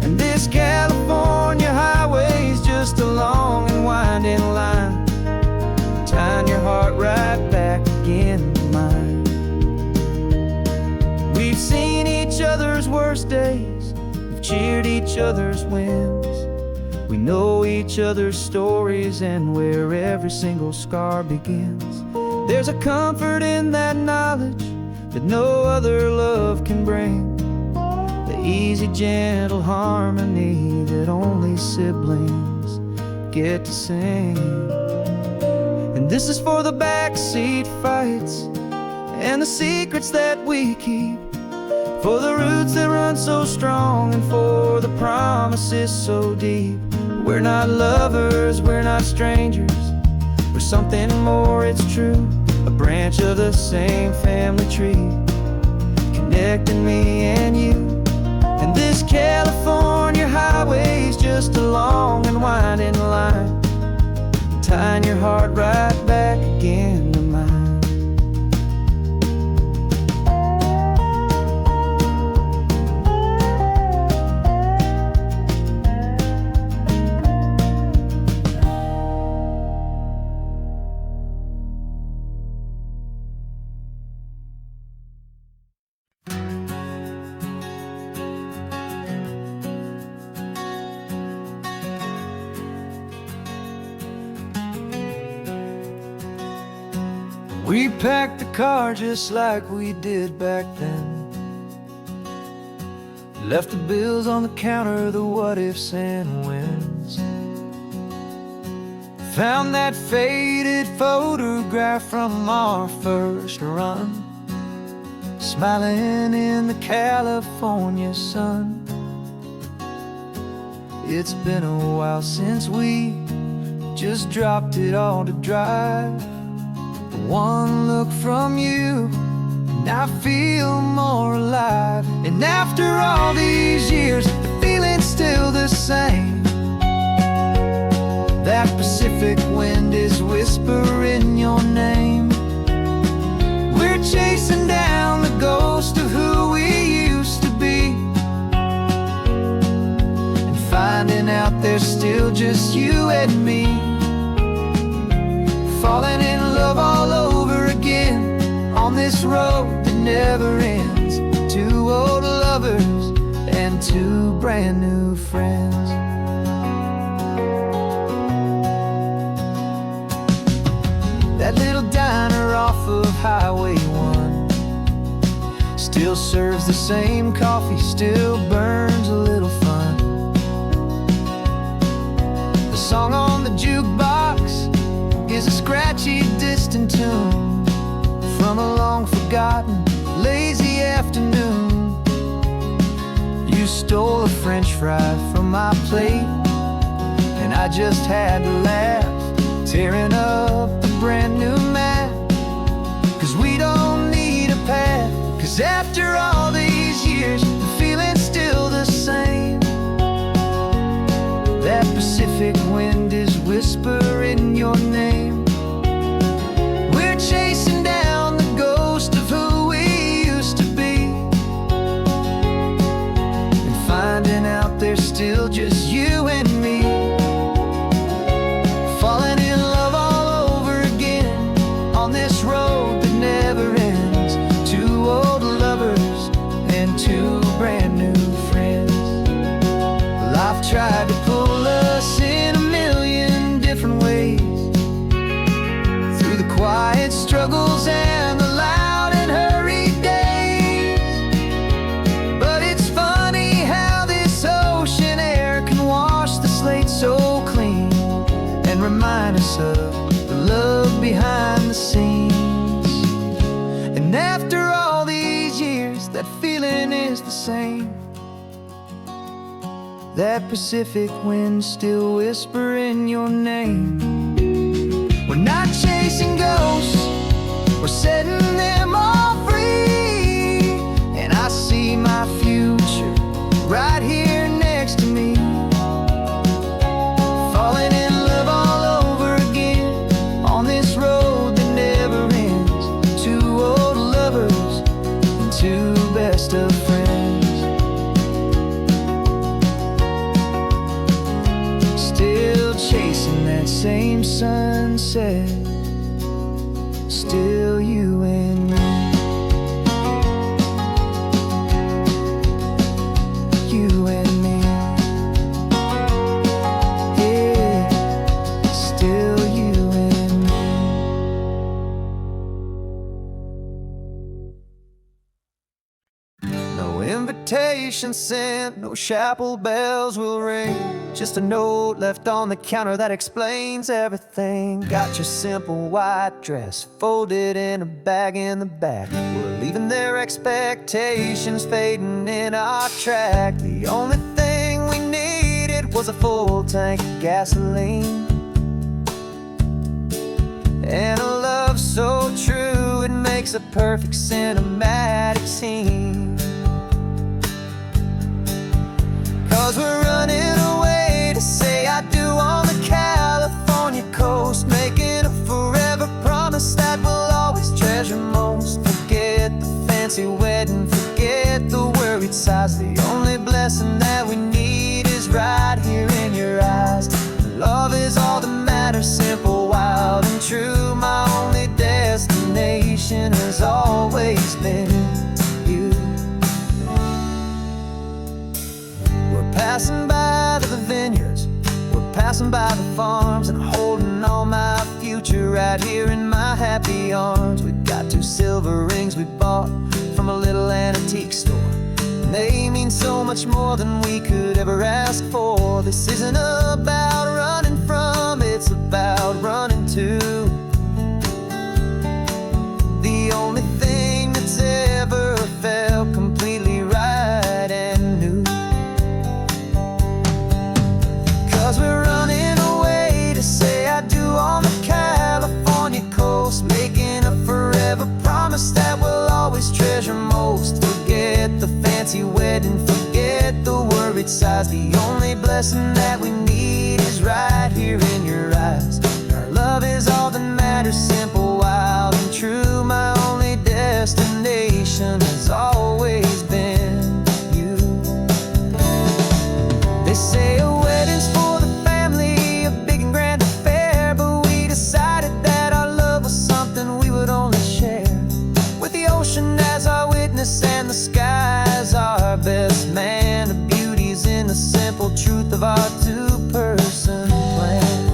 And this California highway is just a long and winding line, tying your heart right back again to mine. We've seen each other's worst days, we've cheered each other's wins. We know each other's stories and where every single scar begins. There's a comfort in that knowledge that no other love can bring, the easy, gentle harmony that only siblings get to sing. And this is for the backseat fights and the secrets that we keep, for the roots that run so strong, and for the promises so deep. We're not lovers, we're not strangers, we're something more, it's true. A branch of the same family tree, connecting me and you. And this California highway is just a long and winding line, tying your heart right back again to mine. We packed the car just like we did back then, left the bills on the counter, the what ifs and whens. Found that faded photograph from our first run, smiling in the California sun. It's been a while since we just dropped it all to dry. One look from you and I feel more alive. And after all these years, the feeling's still the same. That Pacific wind is whispering your name. We're chasing down the ghost of who we used to be, and finding out there's still just you and me. Falling in love all over again on this road that never ends. Two old lovers and two brand new friends. That little diner off of Highway 1 still serves the same coffee, still burns a little fun. The song on the jukebox is a scratchy, distant tune from a long forgotten, lazy afternoon. You You stole a French fry from my plate, and I just had to laugh, tearing up a brand new map. Cause we don't need a path, cause after all these years, the feeling's still the same. That Pacific wind is whispering your name. We're chasing down the ghost of who we used to be, and finding out there's still just you and me. Falling in love all over again on this road that never ends. Two old lovers and two brand new friends. Life tried to pull us in a million different ways, through the quiet struggles and the loud and hurried days. But it's funny how this ocean air can wash the slate so clean, and remind us of the love behind the scenes. And after all these years, that feeling is the same. That Pacific wind still whispering your name. We're not chasing ghosts, we're setting them all free. And I see my future right here next to me. Falling in love all over again on this road that never ends. Two old lovers and two best of friends. Still chasing that same sunset, still you and me. You and me. Yeah, still you and me. No invitation sent, no chapel bells will ring. Just a note left on the counter that explains everything. Got your simple white dress folded in a bag in the back. We're leaving their expectations fading in our track. The only thing we needed was a full tank of gasoline, and a love so true it makes a perfect cinematic scene. Cause we're running away to say I do on the California coast, making a forever promise that we'll always treasure most. Forget the fancy wedding, forget the worried sighs. The only blessing that we need is right here in your eyes. Love is all that matters, simple, wild and true. My only destination has always been you. Passing by the vineyards, we're passing by the farms, and holding on my future right here in my happy arms. We've got two silver rings we bought from a little antique store, and they mean so much more than we could ever ask for. This isn't about running from, it's about running to. The only thing that's ever felt completely right and new. Cause we're running away to say I do on the California coast, making a forever promise that we'll always treasure most. Forget the fancy wedding, forget the worried sighs. The only blessing that we need is right here in your eyes. Our love is all that matters, simple, wild and true. My only destination has always been you. They say a wedding's for the family, a big and grand affair, but we decided that our love was something we would only share with the ocean as our witness and the sky as our best man. The beauty's in the simple truth of our two-person plan.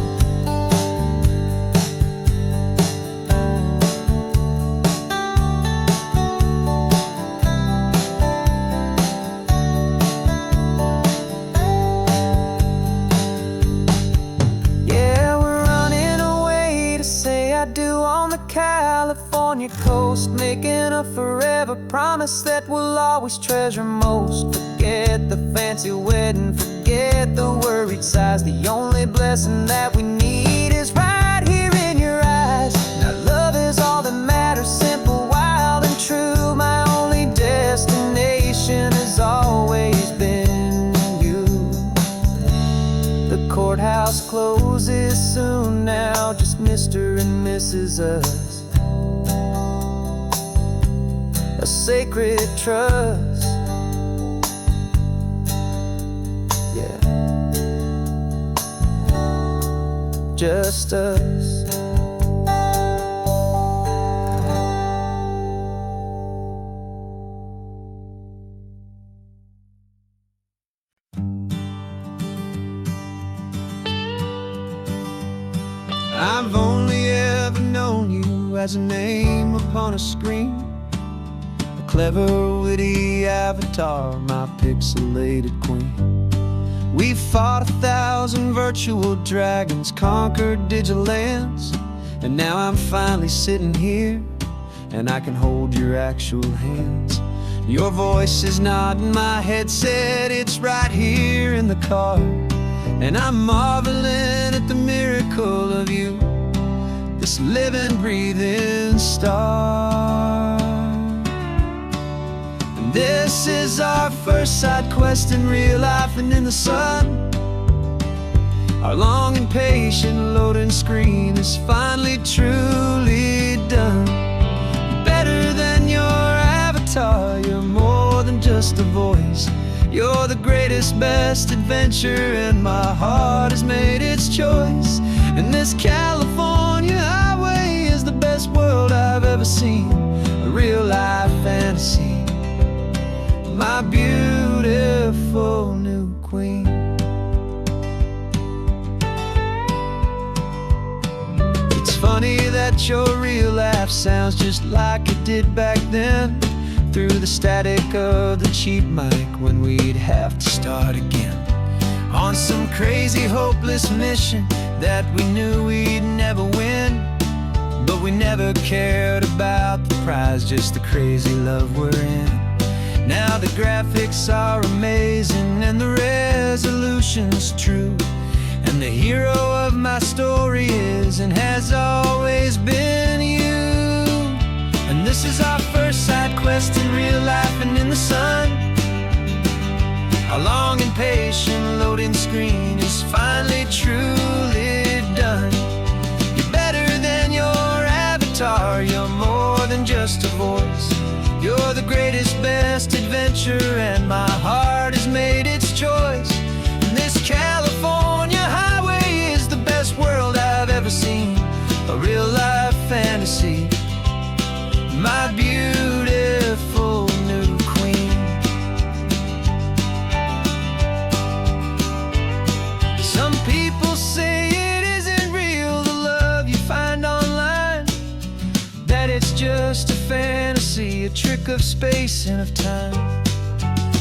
California coast, making a forever promise that we'll always treasure most. Forget Forget the fancy wedding, forget the worried sighs. The only blessing that we need is right here in your eyes. Now love is all that matters, simple, wild and true. My only destination has always been you. The courthouse closes soon now, just Mr. and Mrs. Us. A sacred trust. Yeah, just us. I've only ever known you as a name upon a screen, a clever, witty avatar, my pixelated queen. We fought 1,000 virtual dragons, conquered digital lands, and now I'm finally sitting here, and I can hold your actual hands. Your voice is not in my headset, it's right here in the car, and I'm marveling at the miracle of you, this living, breathing star. And this is our first side quest in real life and in the sun. Our long and patient loading screen is finally truly done. You're better than your avatar, you're more than just a voice. You're the greatest, best adventure, and my heart has made its choice. And this California highway is the best world I've ever seen, a real life fantasy, my beautiful new queen. It's funny that your real life sounds just like it did back then, through the static of the cheap mic when we'd have to start again, on some crazy hopeless mission that we knew we'd never win. But we never cared about the prize, just the crazy love we're in. Now the graphics are amazing and the resolution's true, and the hero of my story is and has always been you. And this is our first side quest in real life and in the sun. Our long and patient loading screen is finally truly done. You're better than your avatar, you're more than just a voice. You're the greatest, best adventure, and my heart has made its choice. And this California highway is the best world I've ever seen, a real life fantasy, my beautiful new queen. Some people say it isn't real, the love you find online, that it's just a fantasy, a trick of space and of time.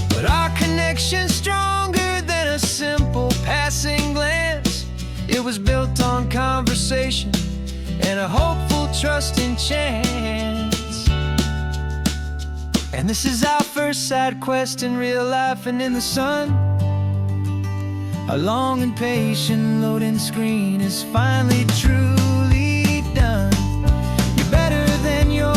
But our connection's stronger than a simple passing glance. It was built on conversation and a hopeful, trusting chance. And this is our first side quest in real life and in the sun. Our long and patient loading screen is finally truly done. You're better than your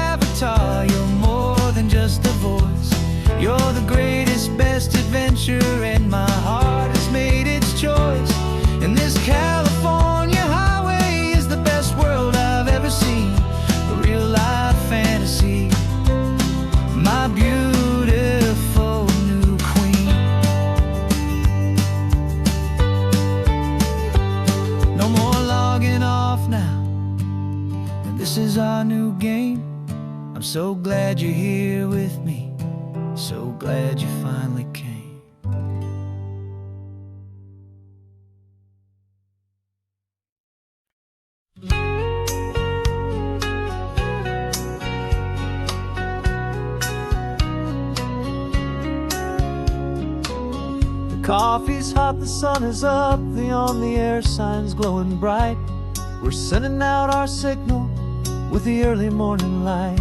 avatar, you're more than just a voice. You're the greatest, best adventure, and my heart has made its choice. And this California highway is the best world I've ever seen, a real life fantasy, my beautiful new queen. No more logging off now, and this is our new game. I'm so glad you're here with me, so glad you finally came. Coffee's hot, the sun is up, the on-the-air sign's glowing bright. We're sending out our signal with the early morning light.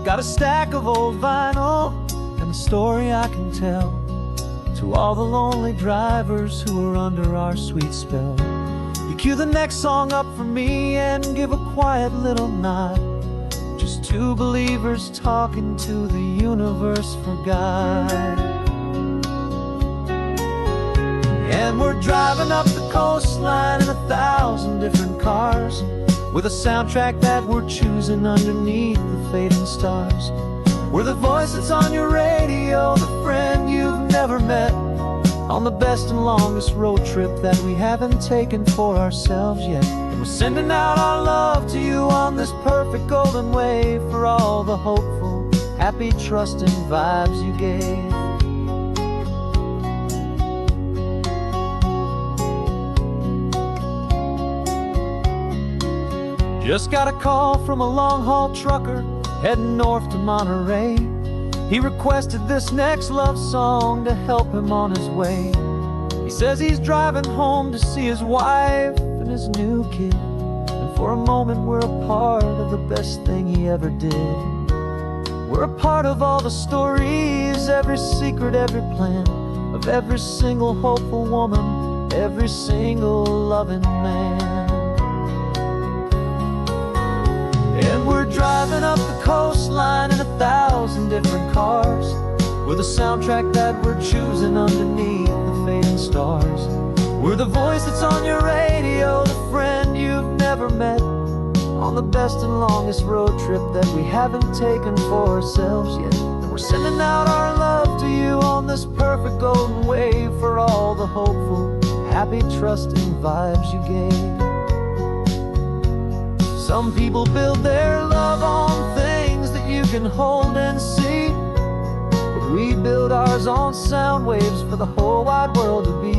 Got a stack of old vinyl and a story I can tell. To all the lonely drivers who are under our sweet spell, you cue the next song up for me and give a quiet little nod. Just two believers talking to the universe for God. And we're driving up the coastline in 1,000 different cars, with a soundtrack that we're choosing underneath the fading stars. We're the voice that's on your radio, the friend you've never met, on the best and longest road trip that we haven't taken for ourselves yet. And we're sending out our love to you on this perfect golden wave, for all the hopeful, happy, trusting vibes you gave. Just got a call from a long-haul trucker heading north to Monterey. He requested this next love song to help him on his way. He says he's driving home to see his wife and his new kid, and for a moment we're a part of the best thing he ever did. We're a part of all the stories, every secret, every plan, of every single hopeful woman, every single loving man. And we're driving up the coastline in 1,000 different cars, with a soundtrack that we're choosing underneath the fading stars. We're the voice that's on your radio, the friend you've never met, on the best and longest road trip that we haven't taken for ourselves yet. And we're sending out our love to you on this perfect golden wave, for all the hopeful, happy, trusting vibes you gave. Some people build their love on things that you can hold and see, but we build ours on sound waves for the whole wide world to be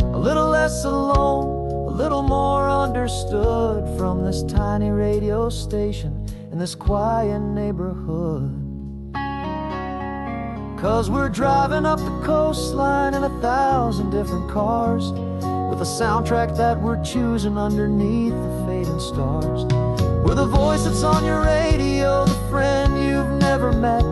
a little less alone, a little more understood, from this tiny radio station in this quiet neighborhood. 'Cause we're driving up the coastline in 1,000 different cars, with a soundtrack that we're choosing underneath the fading stars. We're the voice that's on your radio, the friend you've never met,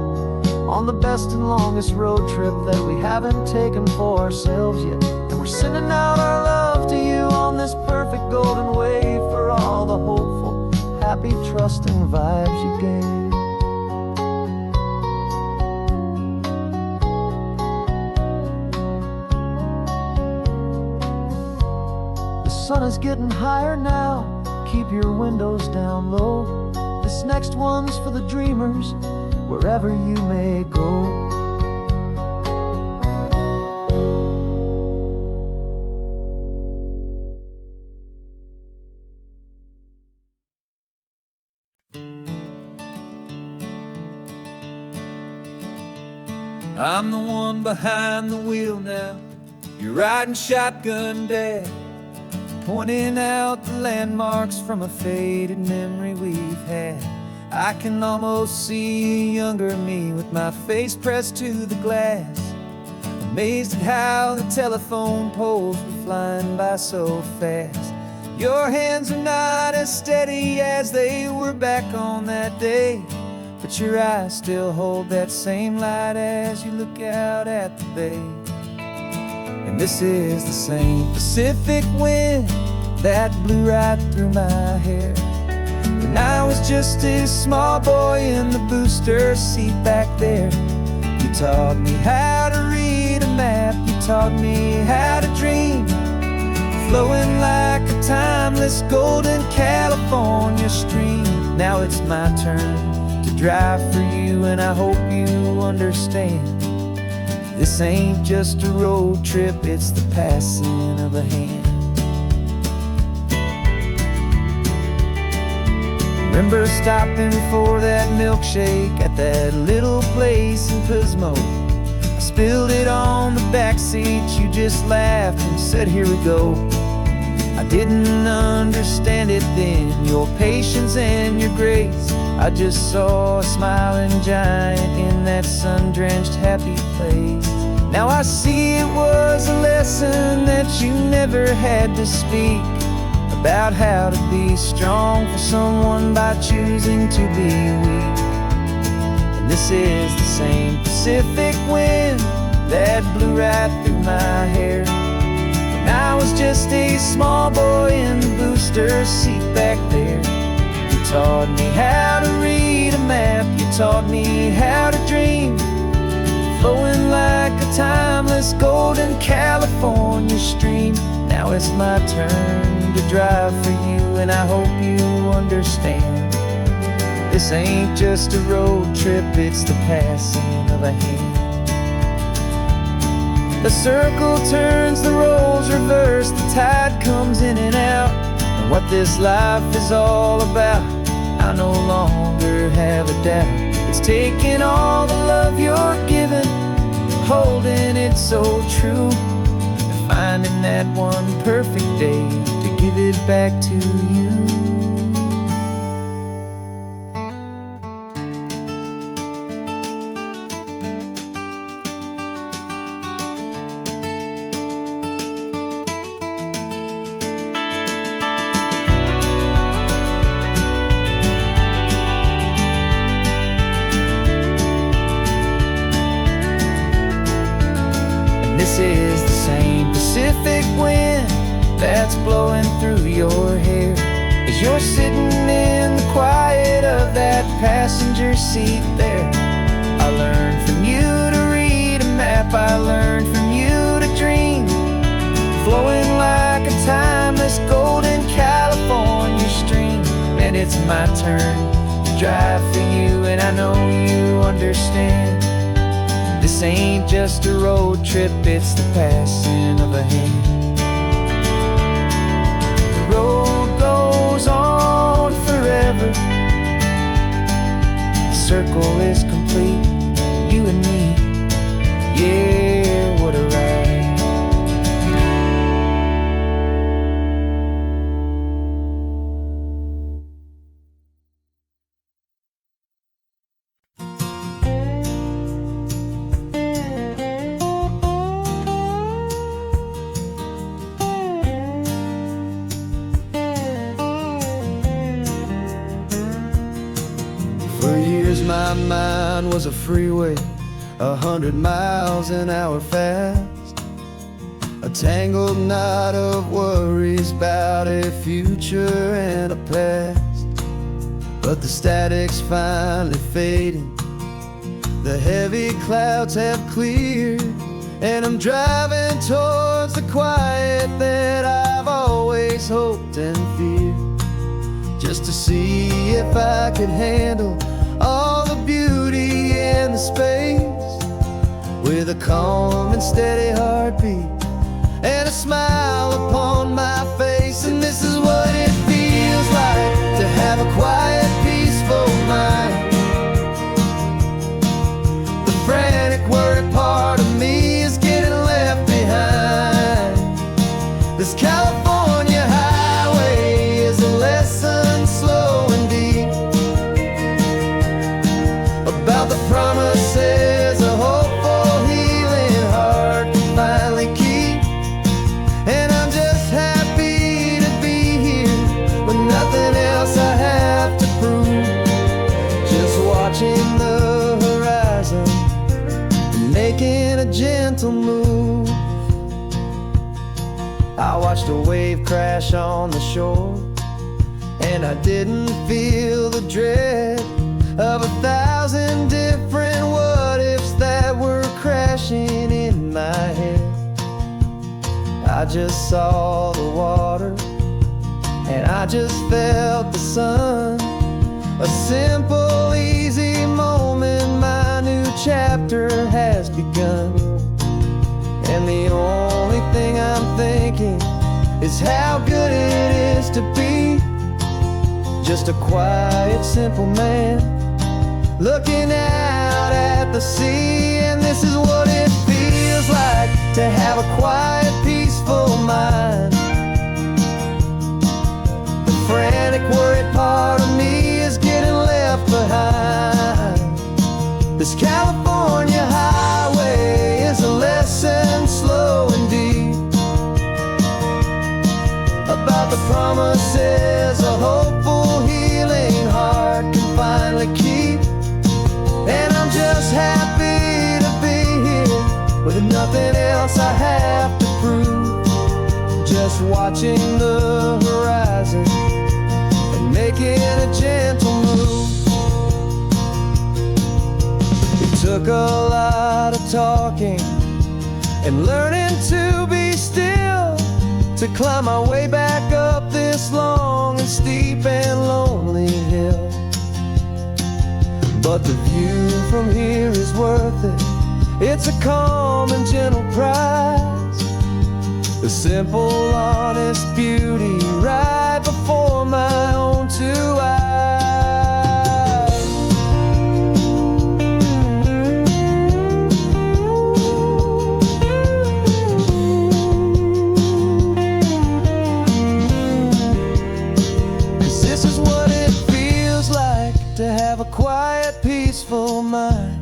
on the best and longest road trip that we haven't taken for ourselves yet. And we're sending out our love to you on this perfect golden wave, for all the hopeful, happy, trusting vibes you gave. The sun is getting higher now, keep your windows down low. This next one's for the dreamers, wherever you may go. I'm the one behind the wheel now, you're riding shotgun, Dad, pointing out the landmarks from a faded memory we've had. I can almost see a younger me with my face pressed to the glass, amazed at how the telephone poles were flying by so fast. Your hands are not as steady as they were back on that day, but your eyes still hold that same light as you look out at the bay. And this is the same Pacific wind that blew right through my hair when I was just a small boy in the booster seat back there. You taught me how to read a map, you taught me how to dream, flowing like a timeless golden California stream. Now it's my turn to drive for you, and I hope you understand, this ain't just a road trip, it's the passing of a hand. Remember stopping for that milkshake at that little place in Pismo? I spilled it on the backseat, you just laughed and said, here we go. I didn't understand it then, your patience and your grace. I just saw a smiling giant in that sun-drenched happy place. Now I see it was a lesson that you never had to speak, about how to be strong for someone by choosing to be weak. And this is the same Pacific wind that blew right through my hair. When I was just a small boy in the booster seat back there, you taught me how to read a map, you taught me how to dream, flowing like a timeless golden California stream. Now it's my turn to drive for you, and I hope you understand. This ain't just a road trip, it's the passing of a hand. The circle turns, the roles reverse, the tide comes in and out. And what this life is all about, I no longer have a doubt. It's taking all the love you're giving, holding it so true, and finding that one perfect day to give it back to you. This is the same Pacific wind that's blowing through your hair as you're sitting in the quiet of that passenger seat there. I learned from you to read a map, I learned from you to dream, flowing like a timeless golden California stream. And it's my turn to drive for you, and I know you understand. This ain't just a road trip, it's the passing of a hand. The road goes on forever, the circle is complete, you and me, yeah, what a ride. For years my mind was a freeway, 100 miles an hour fast, a tangled knot of worries about a future and a past. But the static's finally fading, the heavy clouds have cleared, and I'm driving towards the quiet that I've always hoped and feared, just to see if I could handle all the beauty in the space, with a calm and steady heartbeat and a smile upon my face. And this is what it feels like to have a quiet, peaceful mind. The frantic, worried part of me is getting left behind. This California highway is a lesson slow and deep about the promises a hopeful, healing heart can finally keep. And I'm just happy to be here with nothing else I have to prove, just watching the horizon and making a gentle move. I watched a wave crash on the shore, and I didn't feel the dread of 1,000 different what-ifs that were crashing in my head. I just saw the water, and I just felt the sun. A simple, easy moment, my new chapter has begun. And the only thing I'm thinking is how good it is to be just a quiet, simple man looking out at the sea. And this is what it feels like to have a quiet, peaceful mind. The frantic, worried part of me is getting left behind. This California highway is a lesson slow and deep about the promises a hopeful, healing heart can finally keep. And I'm just happy to be here with nothing else I have to prove. Just watching the horizon and making a gentle move. It took a lot of talking and learning to be still, to climb my way back up this long and steep and lonely hill. But the view from here is worth it. It's a calm and gentle prize, the simple, honest beauty right before my own two eyes. 'Cause this is what it feels like to have a quiet, peaceful mind.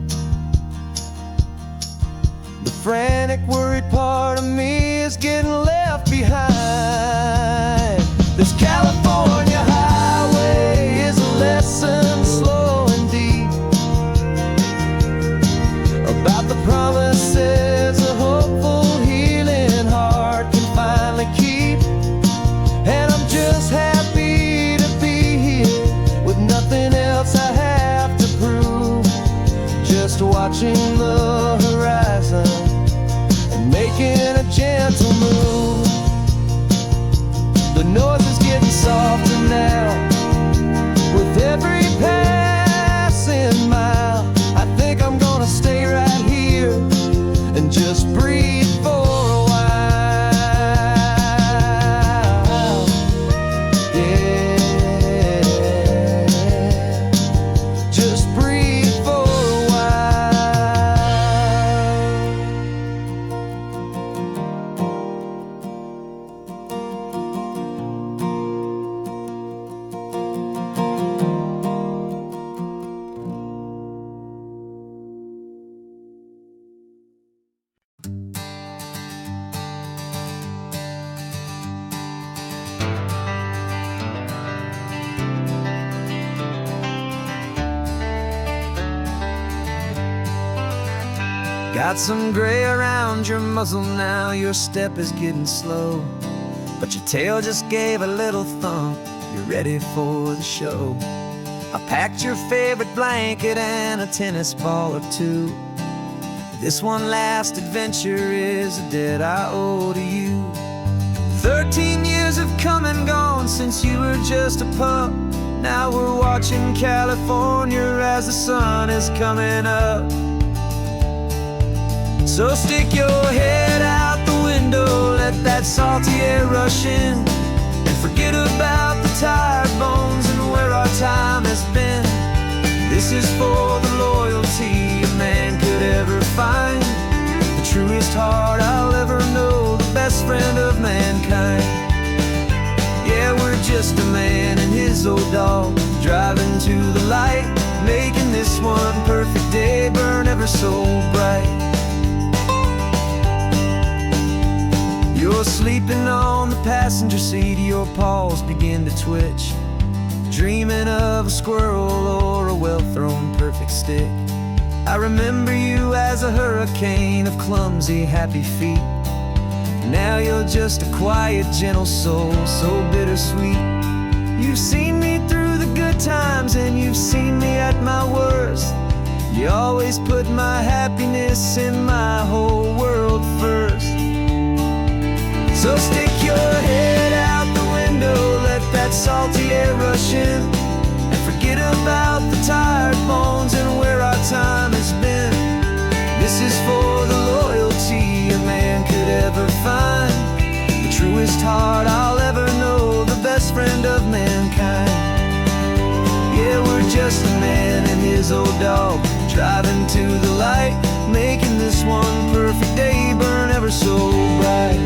The frantic, worried part of me is getting left behind. This California highway is a lesson slow and deep about the promises a hopeful, healing heart can finally keep. And I'm just happy to be here with nothing else I have to prove. Just watching the horizon and making a gentle move. The noise is getting softer now with every passing mile. I think I'm gonna stay right here and just breathe for a while. Yeah, just breathe for a while. Got some gray around your muzzle now, your step is getting slow, but your tail just gave a little thump, you're ready for the show. I packed your favorite blanket and a tennis ball or two. This one last adventure is a debt I owe to you. 13 years have come and gone since you were just a pup. Now we're watching California as the sun is coming up. So stick your head out the window, let that salty air rush in, and forget about the tired bones and where our time has been. This is for the loyalty a man could ever find, the truest heart I'll ever know, the best friend of mankind. Yeah, we're just a man and his old dog, driving to the light, making this one perfect day burn ever so bright. You're sleeping on the passenger seat, your paws begin to twitch, dreaming of a squirrel or a well-thrown perfect stick. I remember you as a hurricane of clumsy, happy feet. Now you're just a quiet, gentle soul, so bittersweet. You've seen me through the good times and you've seen me at my worst. You always put my happiness in my whole world first. So stick your head out the window, let that salty air rush in, and forget about the tired bones and where our time has been. This is for the loyalty a man could ever find, the truest heart I'll ever know, the best friend of mankind. Yeah, we're just a man and his old dog, driving to the light, making this one perfect day burn ever so bright.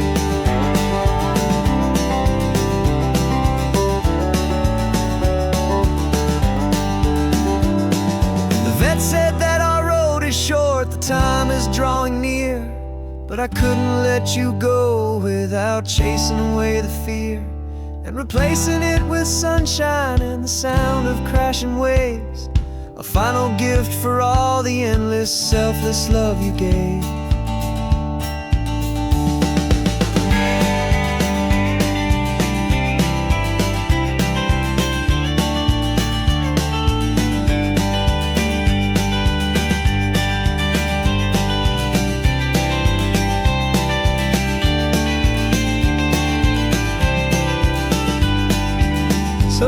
Vet said that our road is short, the time is drawing near, but I couldn't let you go without chasing away the fear and replacing it with sunshine and the sound of crashing waves, a final gift for all the endless, selfless love you gave.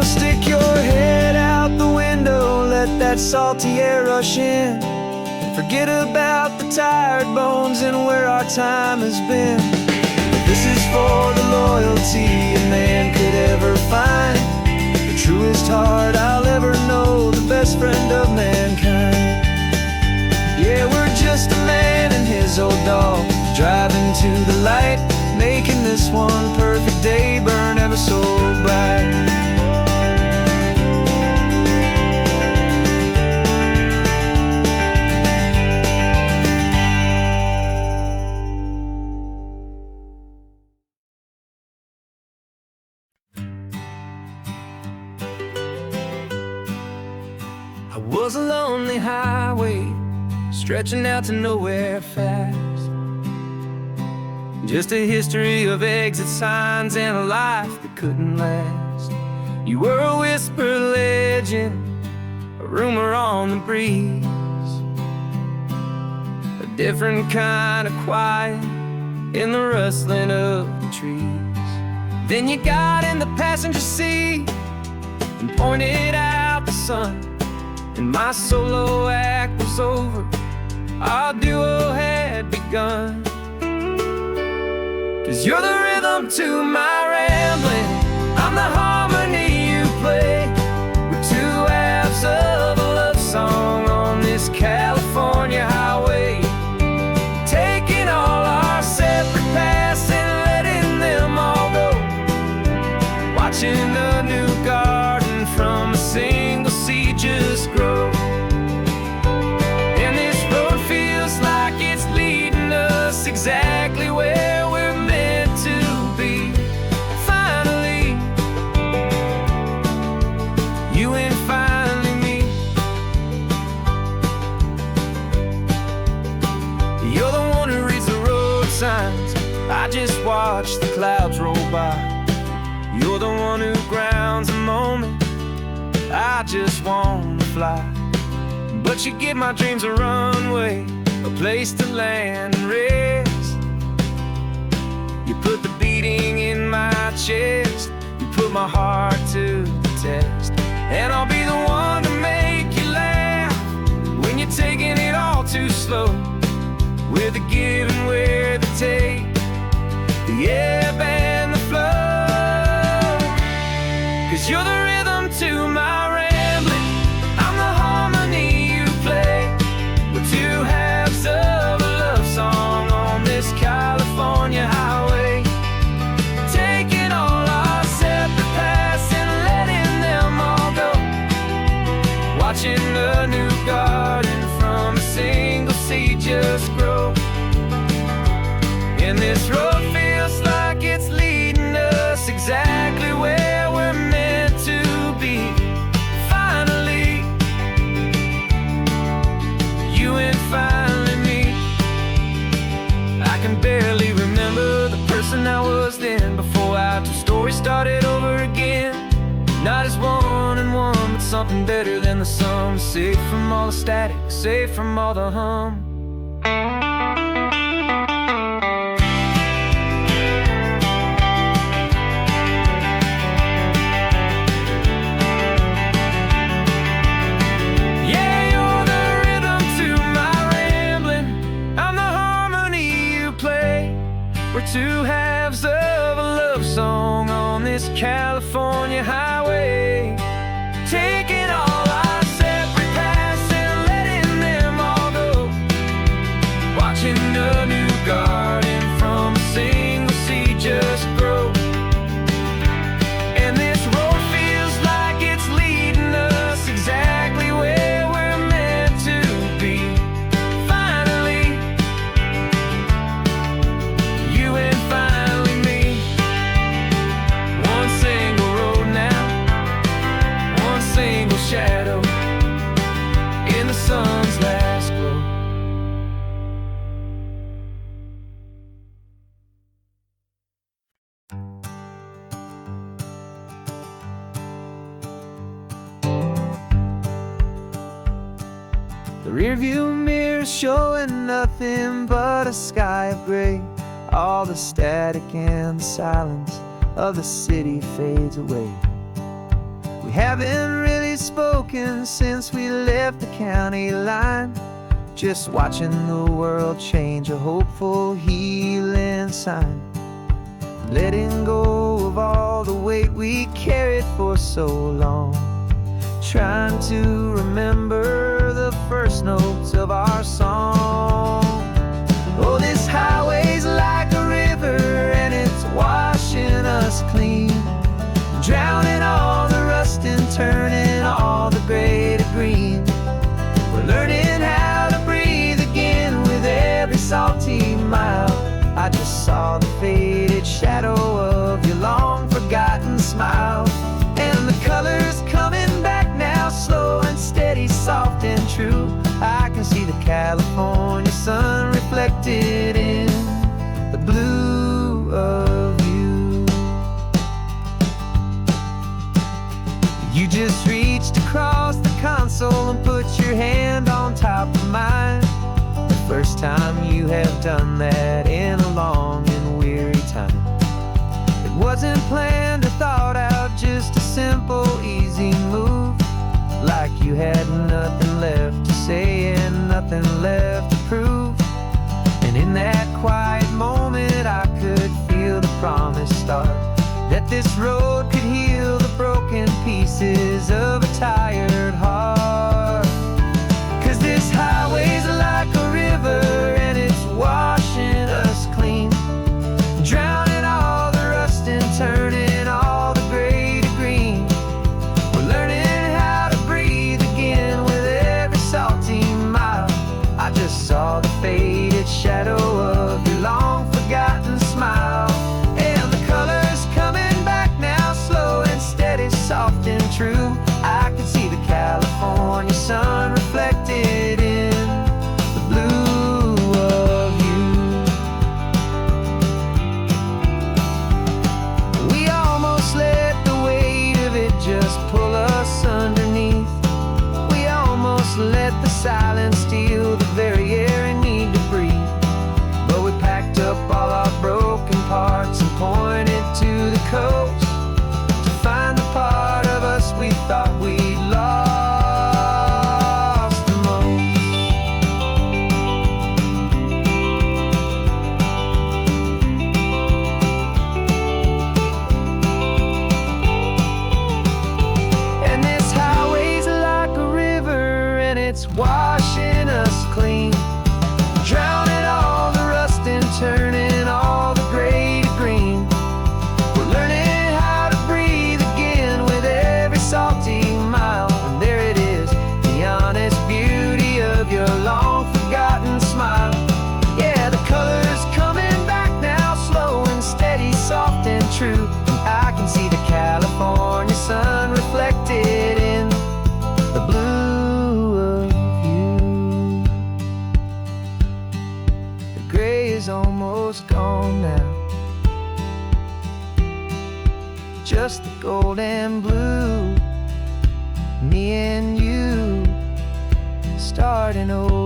stick your head out the window, let that salty air rush in, and forget about the tired bones and where our time has been. This is for the loyalty a man could ever find, the truest heart I'll ever know, the best friend of mankind. Yeah, we're just a man and his old dog, driving to the light, making this one perfect day burn ever so bright. I was a lonely highway, stretching out to nowhere fast. Just a history of exit signs and a life that couldn't last. You were a whisper legend, a rumor on the breeze, a different kind of quiet in the rustling of the trees. Then you got in the passenger seat and pointed out the sun, and my solo act was over, our duo had begun. 'Cause you're the rhythm to my rambling, I'm the harmony you play. We're two halves of a love song on this California highway, taking all our separate paths and letting them all go, watching a new garden from a single seed just grow. And this road feels like it's leading us exactly where we're to be. Finally, you and finally me. You're the one who reads the road signs, I just watch the clouds roll by. You're the one who grounds a moment, I just wanna fly. But you give my dreams a runway, a place to land and rest. You put the beating in my chest, you put my heart to the test. And I'll be the one to make you laugh when you're taking it all too slow, with the give and with the take, the ebb and the flow. 'Cause you're the rhythm to my rambling, I'm the harmony you play. We're two halves of a love song on this California highway, taking all our separate paths and letting them all go, watching a new garden from a single seed just grow. And this road feels like it's leading us exactly where we're meant to be. Finally, you and finally me. I can barely remember the person I was then, before our two stories started over again. Not as one and one, but something better than the sum. Safe from all the static, safe from all the hum. Yeah, you're the rhythm to my rambling, I'm the harmony you play. We're two halves of a love song on this California highway, taking all our separate paths and letting them all go, watching a new garden from a single seed just grow. And this road feels like it's leading us exactly where we're meant to be. Finally, you and finally me. One single road now, one single shadow in the sun's last glow. The rearview mirror showing nothing but a sky of gray. All the static and the silence of the city fades away. haven't really spoken since we left the county line. Just watching the world change, a hopeful healing sign. Letting go of all the weight we carried for so long. Trying to remember the first notes of our song. Oh, this highway's like a river and it's washing us clean, drowning all the rust and turning all the gray to green. We're learning how to breathe again with every salty mile. I just saw the faded shadow of your long forgotten smile. And the colors coming back now, slow and steady, soft and true. I can see the California sun reflected in the blue of you. You just reached across the console and put your hand on top of mine. The first time you have done that in a long and weary time. It wasn't planned or thought out, just a simple, easy move. Like you had nothing left to say and nothing left to prove. And in that quiet moment I could feel the promise start, that this road could heal the broken pieces of a tired heart. 'Cause this highway's like a river and it's washing us clean, drowning all the rust and turning all the gray to green. We're learning how to breathe again with every salty mile. I just saw the faded shadow of your long forgotten smile. And the colors coming back now, slow and steady, soft and true. I can see the California sun reflected in the blue of you. We almost let the weight of it just pull us underneath. We almost let the silence steal the very air I need to breathe. But we packed up all our broken parts and pointed to the coast to find the part of us we thought we'd lost the most. And this highway's like a river and it's washing us clean, drowning all the rust and turning all the gray to green. We're learning how to breathe again with every salty mile. And there it is, the honest beauty of your long forgotten smile. Yeah, the colors coming back now, slow and steady, soft and true. I can see the California sun reflected in the blue of you. The gray is almost gone now, just the gold and blue. Me and you starting over.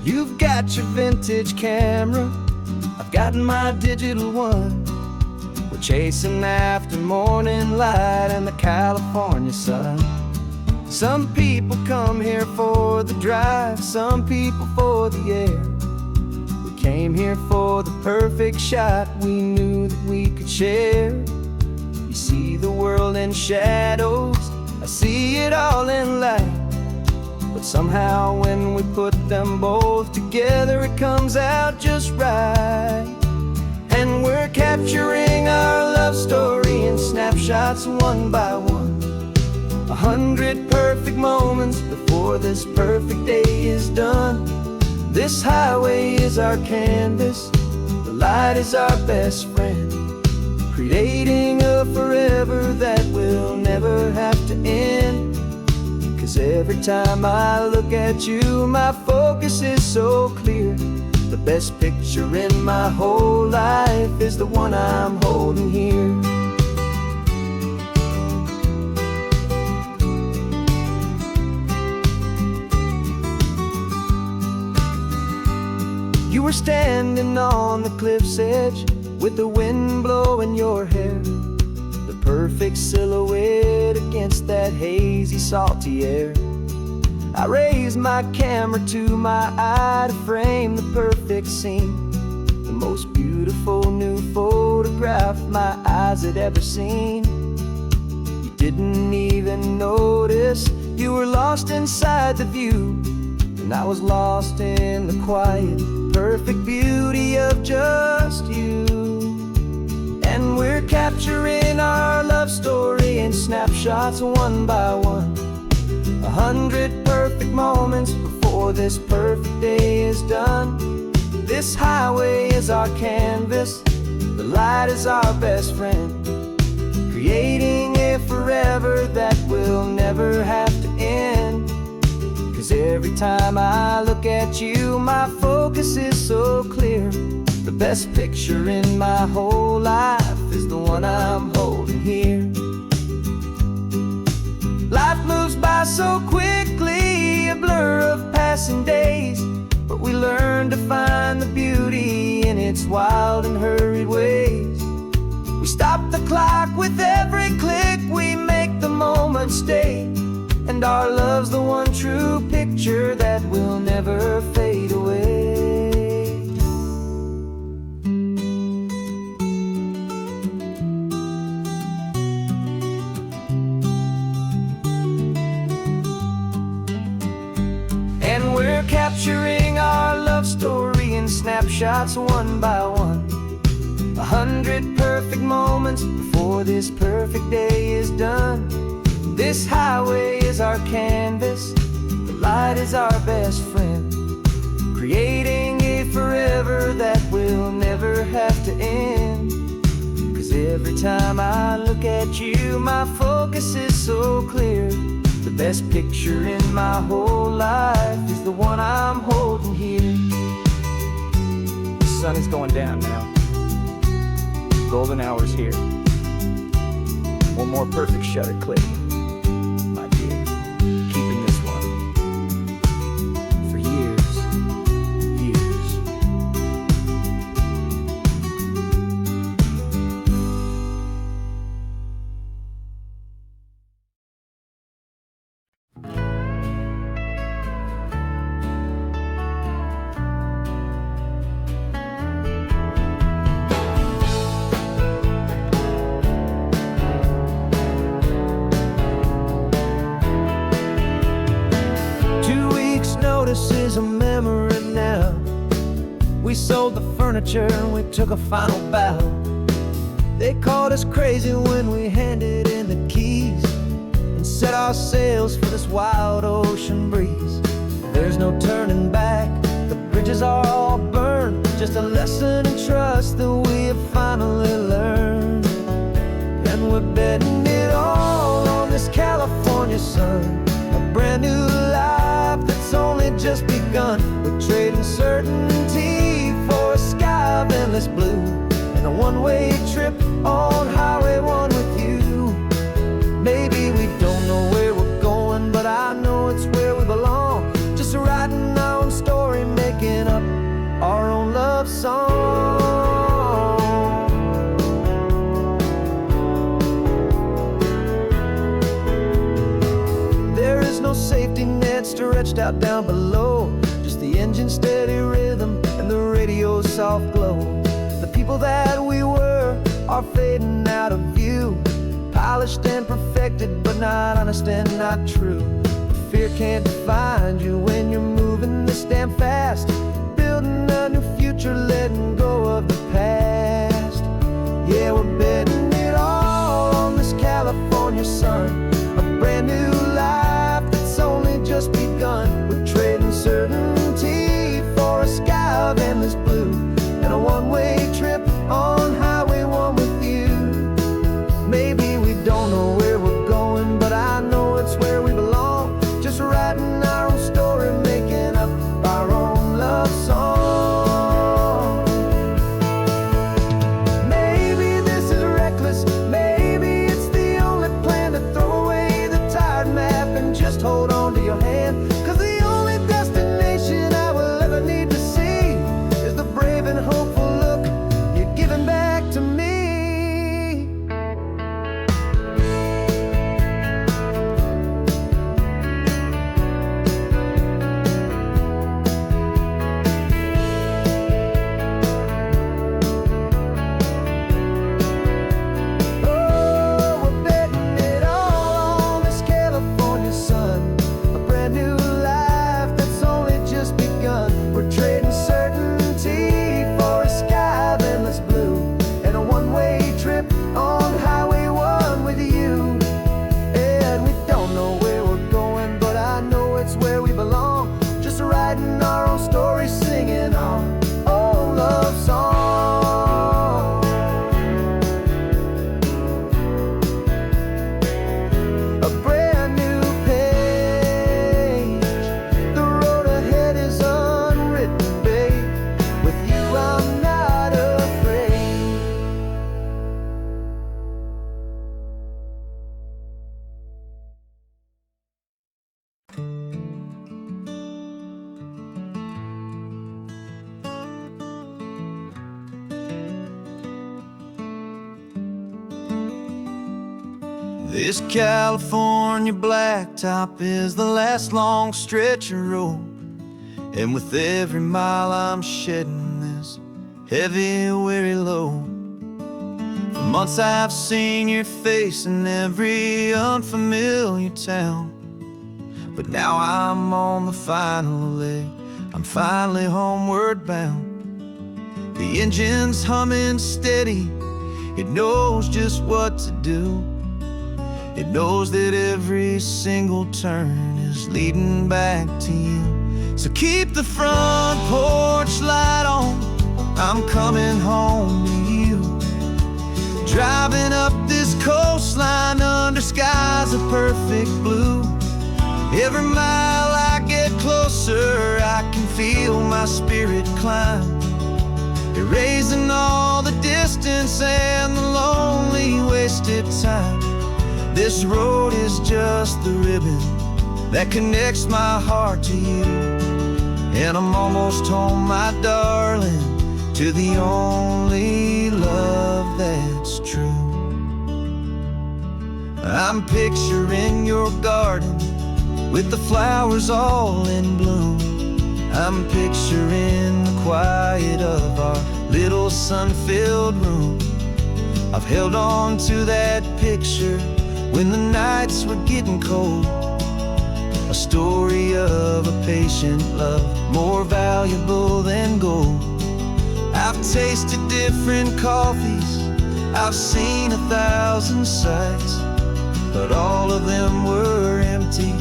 You've got your vintage camera, I've got my digital one. We're chasing after morning light and the California sun. Some people come here for the drive, some people for the air. We came here for the perfect shot we knew that we could share. You see the world in shadows, I see it all in light. But somehow when we put them both together, it comes out just right. And we're capturing our love story in snapshots one by one. 100 perfect moments before this perfect day is done. This highway is our canvas, the light is our best friend, creating a forever that will never have to end. 'Cause every time I look at you, my focus is so clear. The best picture in my whole life is the one I'm holding here. You were standing on the cliff's edge with the wind blowing your hair, the perfect silhouette against that hazy, salty air. I raised my camera to my eye to frame the perfect scene, the most beautiful new photograph my eyes had ever seen. You didn't even notice you were lost inside the view, and I was lost in the quiet, perfect beauty of just you. And we're capturing our love story in snapshots one by one, 100 perfect moments before this perfect day is done. This highway is our canvas, the light is our best friend, creating a forever that will never have to end. 'Cause every time I look at you, my focus is so clear. The best picture in my whole life is the one I'm holding here. Life moves by so quickly, a blur of passing days, but we learn to find the beauty in its wild and hurried ways. We stop the clock with every click, we make the moment stay, and our love's the one true picture that will never fade away. And we're capturing our love story in snapshots one by one, 100 perfect moments before this perfect day is done. This highway is our canvas, the light is our best friend, creating a forever that will never have to end. 'Cause every time I look at you, my focus is so clear. The best picture in my whole life is the one I'm holding here. The sun is going down now, golden hour's here. One more perfect shutter click, my dear, keeping this one for years, years. Notice is a memory now. We sold the furniture and we took a final bow. They called us crazy when we handed in the keys and set our sails for this wild ocean breeze. There's no turning back, the bridges are all burned, just a lesson in trust that we have finally learned. And we're betting it all on this California sun, a brand new life that's only just begun. We're trading certainty for a sky of endless blue, and a one-way trip on Highway 1 with you. Maybe we don't know where we're going, but I know it's where we belong. Just writing our own story, making up our own love song. There is no safety net stretched out down below, just the engine's steady rhythm and the radio's soft glow. The people that we were are fading out of view, polished and perfected, but not honest and not true. Fear can't define you when you're moving this damn fast, building a new future, letting go of the past. Yeah, we're betting it all on this California sun, a brand new life that's only just begun. We're trading certainty for a sky of endless blue, and a one-way trip on Highway 1 with you. Maybe we don't know where we're going, but I know it's where we belong. Just This California blacktop is the last long stretch of road, and with every mile I'm shedding this heavy, weary load. For months I've seen your face in every unfamiliar town, but now I'm on the final leg, I'm finally homeward bound. The engine's humming steady, it knows just what to do. It knows that every single turn is leading back to you. So keep the front porch light on, I'm coming home to you. Driving up this coastline under skies of perfect blue. Every mile I get closer, I can feel my spirit climb, erasing all the distance and the lonely wasted time. This road is just the ribbon that connects my heart to you, and I'm almost home, my darling, to the only love that's true. I'm picturing your garden with the flowers all in bloom. I'm picturing the quiet of our little sun-filled room. I've held on to that picture when the nights were getting cold, a story of a patient love, more valuable than gold. I've tasted different coffees, I've seen 1,000 sights, but all of them were empty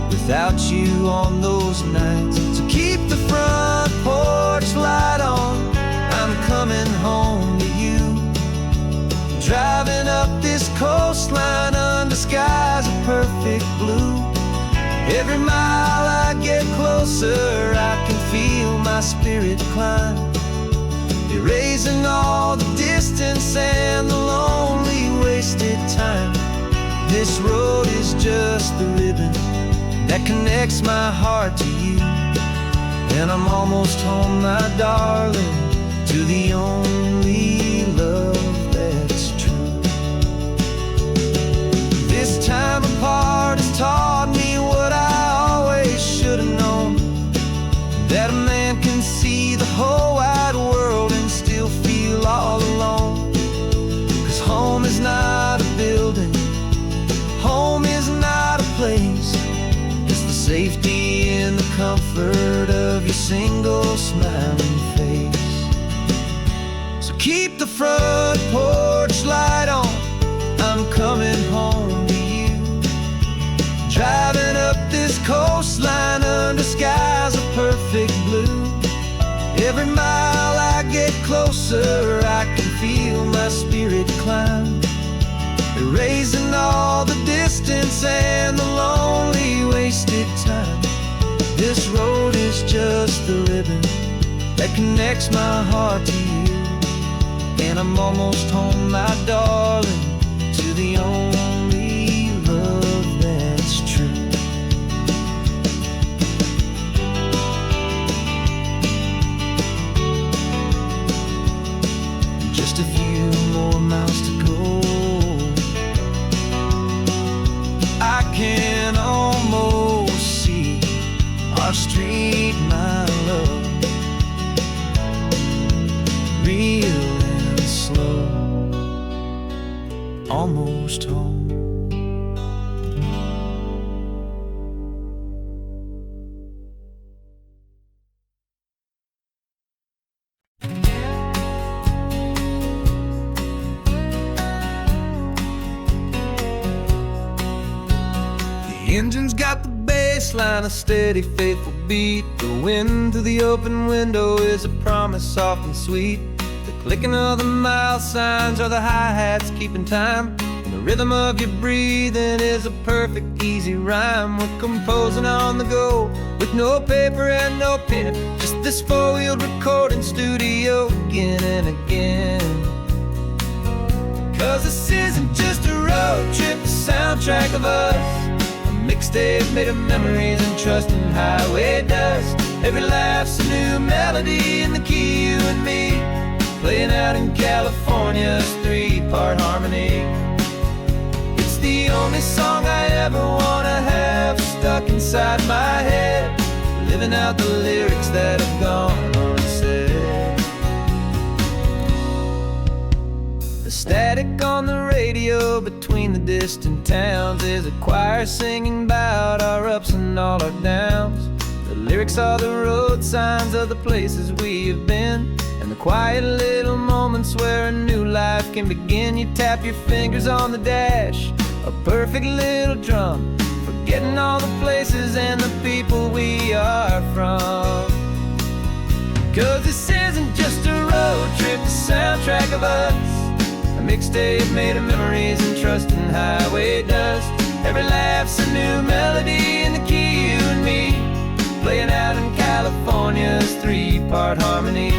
without you on those nights. So keep the front porch light on, I'm coming home to you. Driving up this coastline under skies of perfect blue. Every mile I get closer, I can feel my spirit climb, erasing all the distance and the lonely wasted time. This road is just the ribbon that connects my heart to you, and I'm almost home, my darling, to the only love that's true. This time apart has taught me what I always should have known, that a man can see the whole wide world and still feel all alone. 'Cause home is not a building, home is not a place, it's the safety and the comfort of your single smiling face. So keep the front porch light on, I'm coming home to you. Driving up this coastline under skies of perfect blue. Every mile I get closer, I can feel my spirit climb, erasing all the distance and the lonely wasted time. This road is just the ribbon that connects my heart to you, and I'm almost home, my darling, to the only love that's true. Just a few more miles to go, I can almost see our street, my love, real and slow, almost home. The engine's got the bass line, a steady, faithful beat. The wind through the open window is a promise soft and sweet. The clicking of the mile signs are the hi-hats keeping time, and the rhythm of your breathing is a perfect, easy rhyme. We're composing on the go with no paper and no pen, just this four-wheeled recording studio again and again. 'Cause this isn't just a road trip, the soundtrack of us, mixtape made of memories and trust in highway dust. Every laugh's a new melody in the key, you and me, playing out in California's three-part harmony. It's the only song I ever wanna have stuck inside my head, living out the lyrics that have gone unsaid. The static on the radio between the distant towns is a choir singing about our ups and all our downs. The lyrics are the road signs of the places we have been, and the quiet little moments where a new life can begin. You tap your fingers on the dash, a perfect little drum, forgetting all the places and the people we are from. 'Cause this isn't just a road trip, the soundtrack of us, a mixtape made of memories and trust in highway dust. Every laugh's a new melody in the key, you and me, playing out in California's 3-part harmony.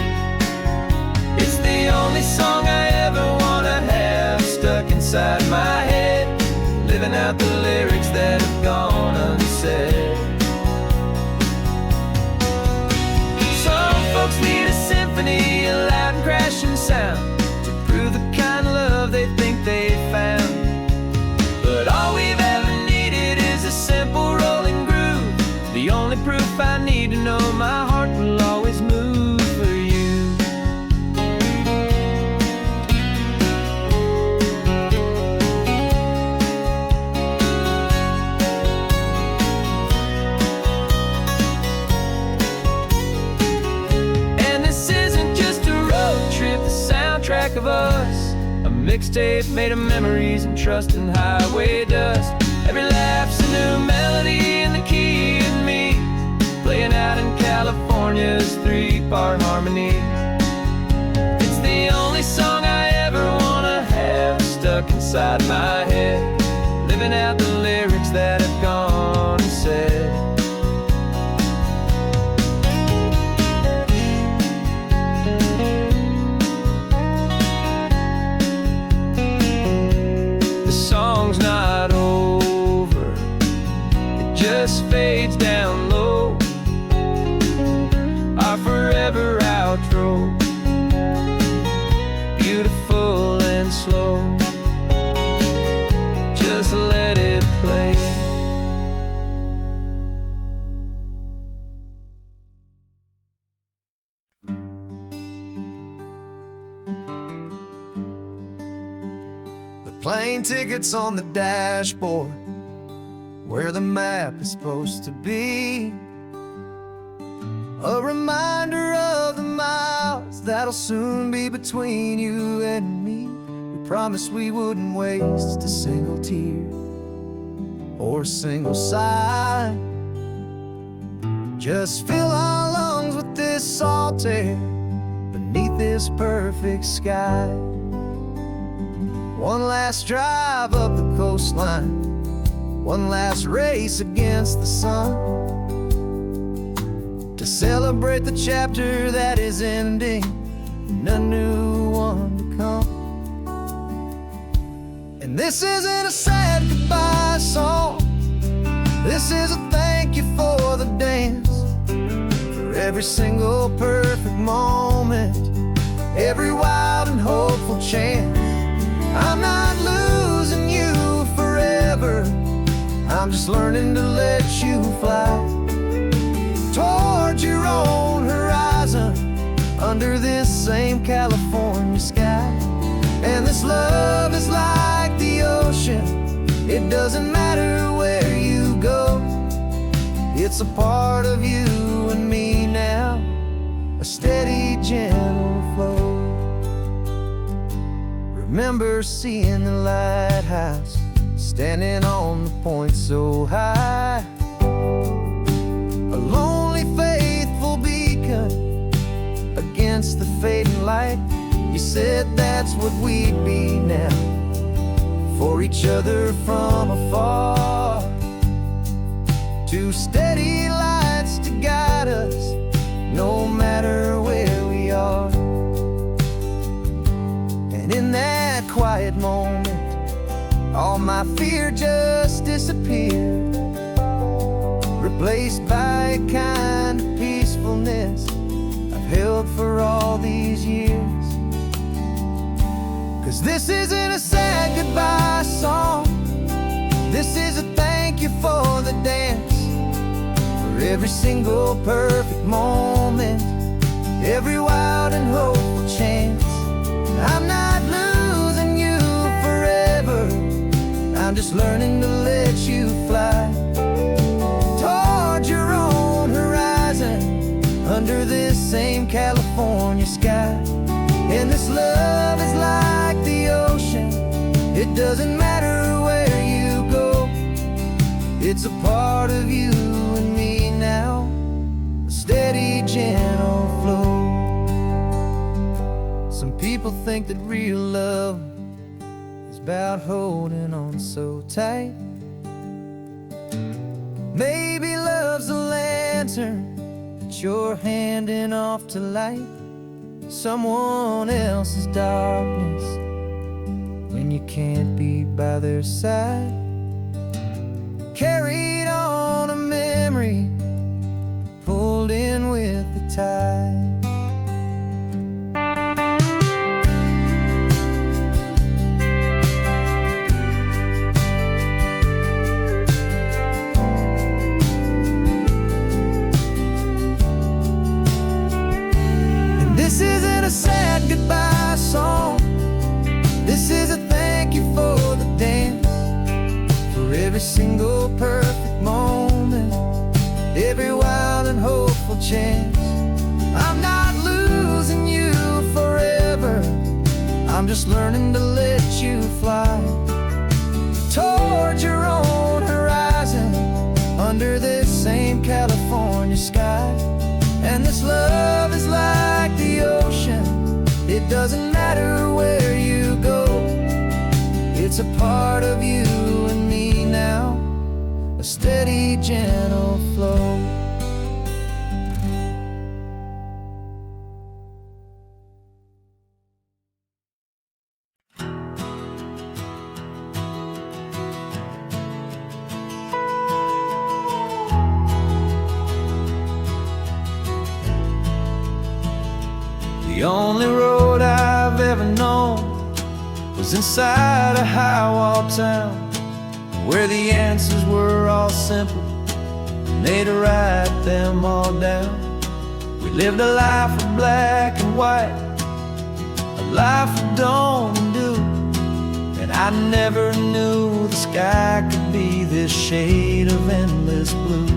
It's the only song I ever wanna have stuck inside my head, living out the lyrics that have gone unsaid. Some folks need a symphony, a loud and crashing sound, to prove the kind of love they think they found. But all we've ever needed is a simple rolling groove, the only proof I need to know my heart will always move for you. And this isn't just a road trip, the soundtrack of us, a mixtape made of memories and trust in highway dust. Every laugh's a new melody in the key and me, playing out in California's 3-part harmony. It's the only song I ever wanna have stuck inside my head, living out the lyrics that have gone unsaid. The song's not over, it just fades down low, our forever outro, beautiful and slow. Just let it play. The plane tickets on the dashboard, where the map is supposed to be, a reminder of the miles that'll soon be between you and me. We promised we wouldn't waste a single tear or a single sigh. Just fill our lungs with this salt air beneath this perfect sky. One last drive up the coastline, one last race against the sun, to celebrate the chapter that is ending and a new one to come. And this isn't a sad goodbye song, this is a thank you for the dance, for every single perfect moment, every wild and hopeful chance. I'm not losing you forever, I'm just learning to let you fly towards your own horizon, under this same California sky. And this love is like the ocean, it doesn't matter where you go, it's a part of you and me now, a steady, gentle flow. Remember seeing the lighthouse, standing on the point so high, a lonely, faithful beacon against the fading light. You said that's what we'd be now, for each other from afar. Two steady lights to guide us, no matter where we are. And in that quiet moment, all my fear just disappeared, replaced by a kind of peacefulness I've held for all these years. 'Cause this isn't a sad goodbye song, This is a thank you for the dance, for every single perfect moment, every wild and hopeful chance. I'm not losing you forever, I'm just learning to let you fly towards your own horizon, under this same California sky. And this love is like the ocean, it doesn't matter where you go, it's a part of you and me now, a steady, gentle flow. Some people think that real love is about holding on so tight. Maybe love's a lantern that you're handing off to light someone else's darkness when you can't be by their side. Carried on a memory, pulled in with the tide. This isn't a sad goodbye song, this is a thank you for the dance, for every single perfect moment, every wild and hopeful chance. I'm not losing you forever, I'm just learning to let you fly towards your own horizon, under this same California sky. And this love is like the ocean, it doesn't matter where you go, it's a part of you and me now, a steady, gentle flow. The only road I've ever known was inside a high-wall town, where the answers were all simple and they'd write them all down. We lived a life of black and white, a life of dawn and dew, and I never knew the sky could be this shade of endless blue.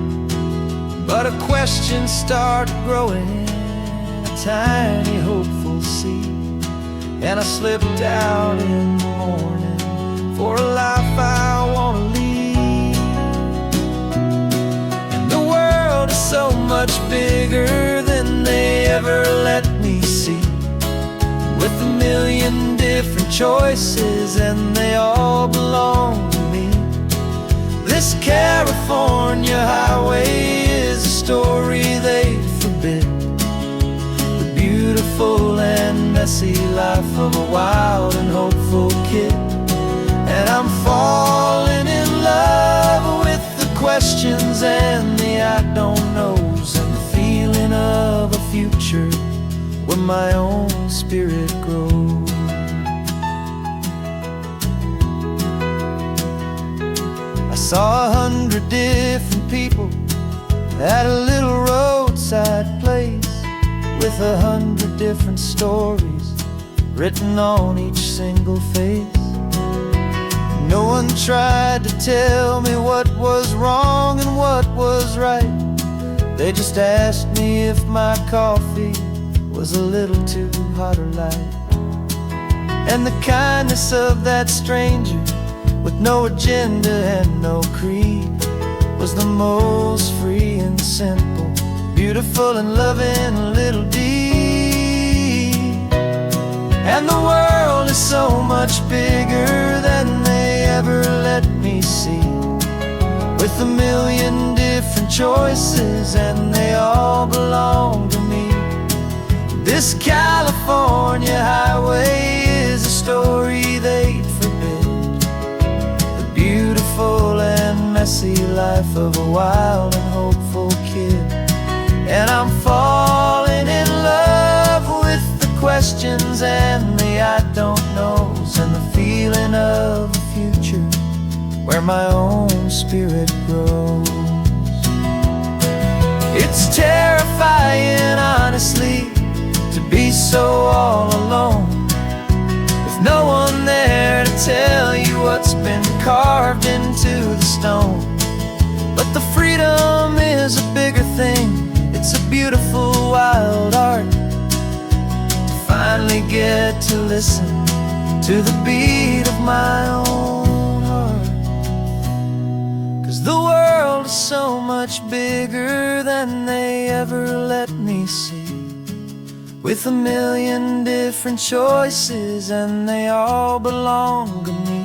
But a question started growing, tiny hopeful seed, and I slipped out in the morning for a life I want to lead. And the world is so much bigger than they ever let me see, with a million different choices and they all belong to me. This California highway is a story they forbid, beautiful and messy life of a wild and hopeful kid. And I'm falling in love with the questions and the I don't knows, and the feeling of a future where my own spirit grows. I saw 100 different people at a little roadside place, with 100 different stories written on each single face. No one tried to tell me what was wrong and what was right, they just asked me if my coffee was a little too hot or light. And the kindness of that stranger, with no agenda and no creed, was the most free and simple, beautiful and loving little deed. And the world is so much bigger than they ever let me see, with a million different choices and they all belong to me. This California highway is a story they'd forbid, the beautiful and messy life of a wild and hopeful kid. And I'm falling in love with the questions and the I don't knows, and the feeling of a future where my own spirit grows. It's terrifying, honestly, to be so all alone, with no one there to tell you what's been carved into the stone. But the freedom is a bigger thing. It's a beautiful wild art to finally get to listen to the beat of my own heart. 'Cause the world is so much bigger than they ever let me see, with a million different choices and they all belong to me.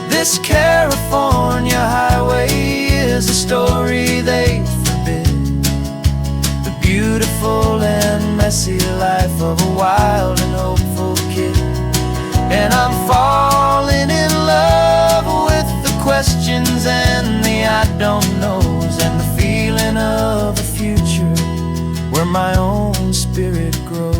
This California highway is a story they forbid, the beautiful and messy life of a wild and hopeful kid. And I'm falling in love with the questions and the I don't knows, and the feeling of a future where my own spirit grows.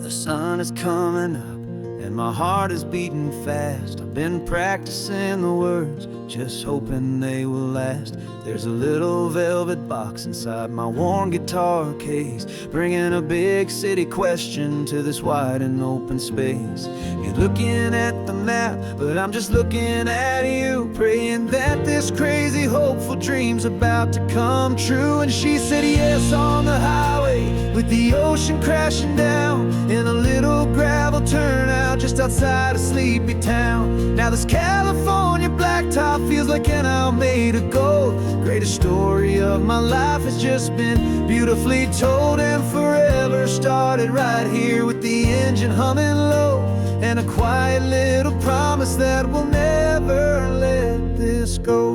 The sun is coming up and my heart is beating fast. I've been practicing the words, just hoping they will last. There's a little velvet box inside my worn guitar case, bringing a big city question to this wide and open space. You're looking at the map, but I'm just looking at you, praying that this crazy hopeful dream's about to come true. And she said yes on the highway, with the ocean crashing down in a little gravel turnout just outside of sleepy town. Now this California blacktop feels like an isle made of gold. Greatest story of my life has just been beautifully told, and forever started right here with the engine humming low, and a quiet little promise that we'll never let this go.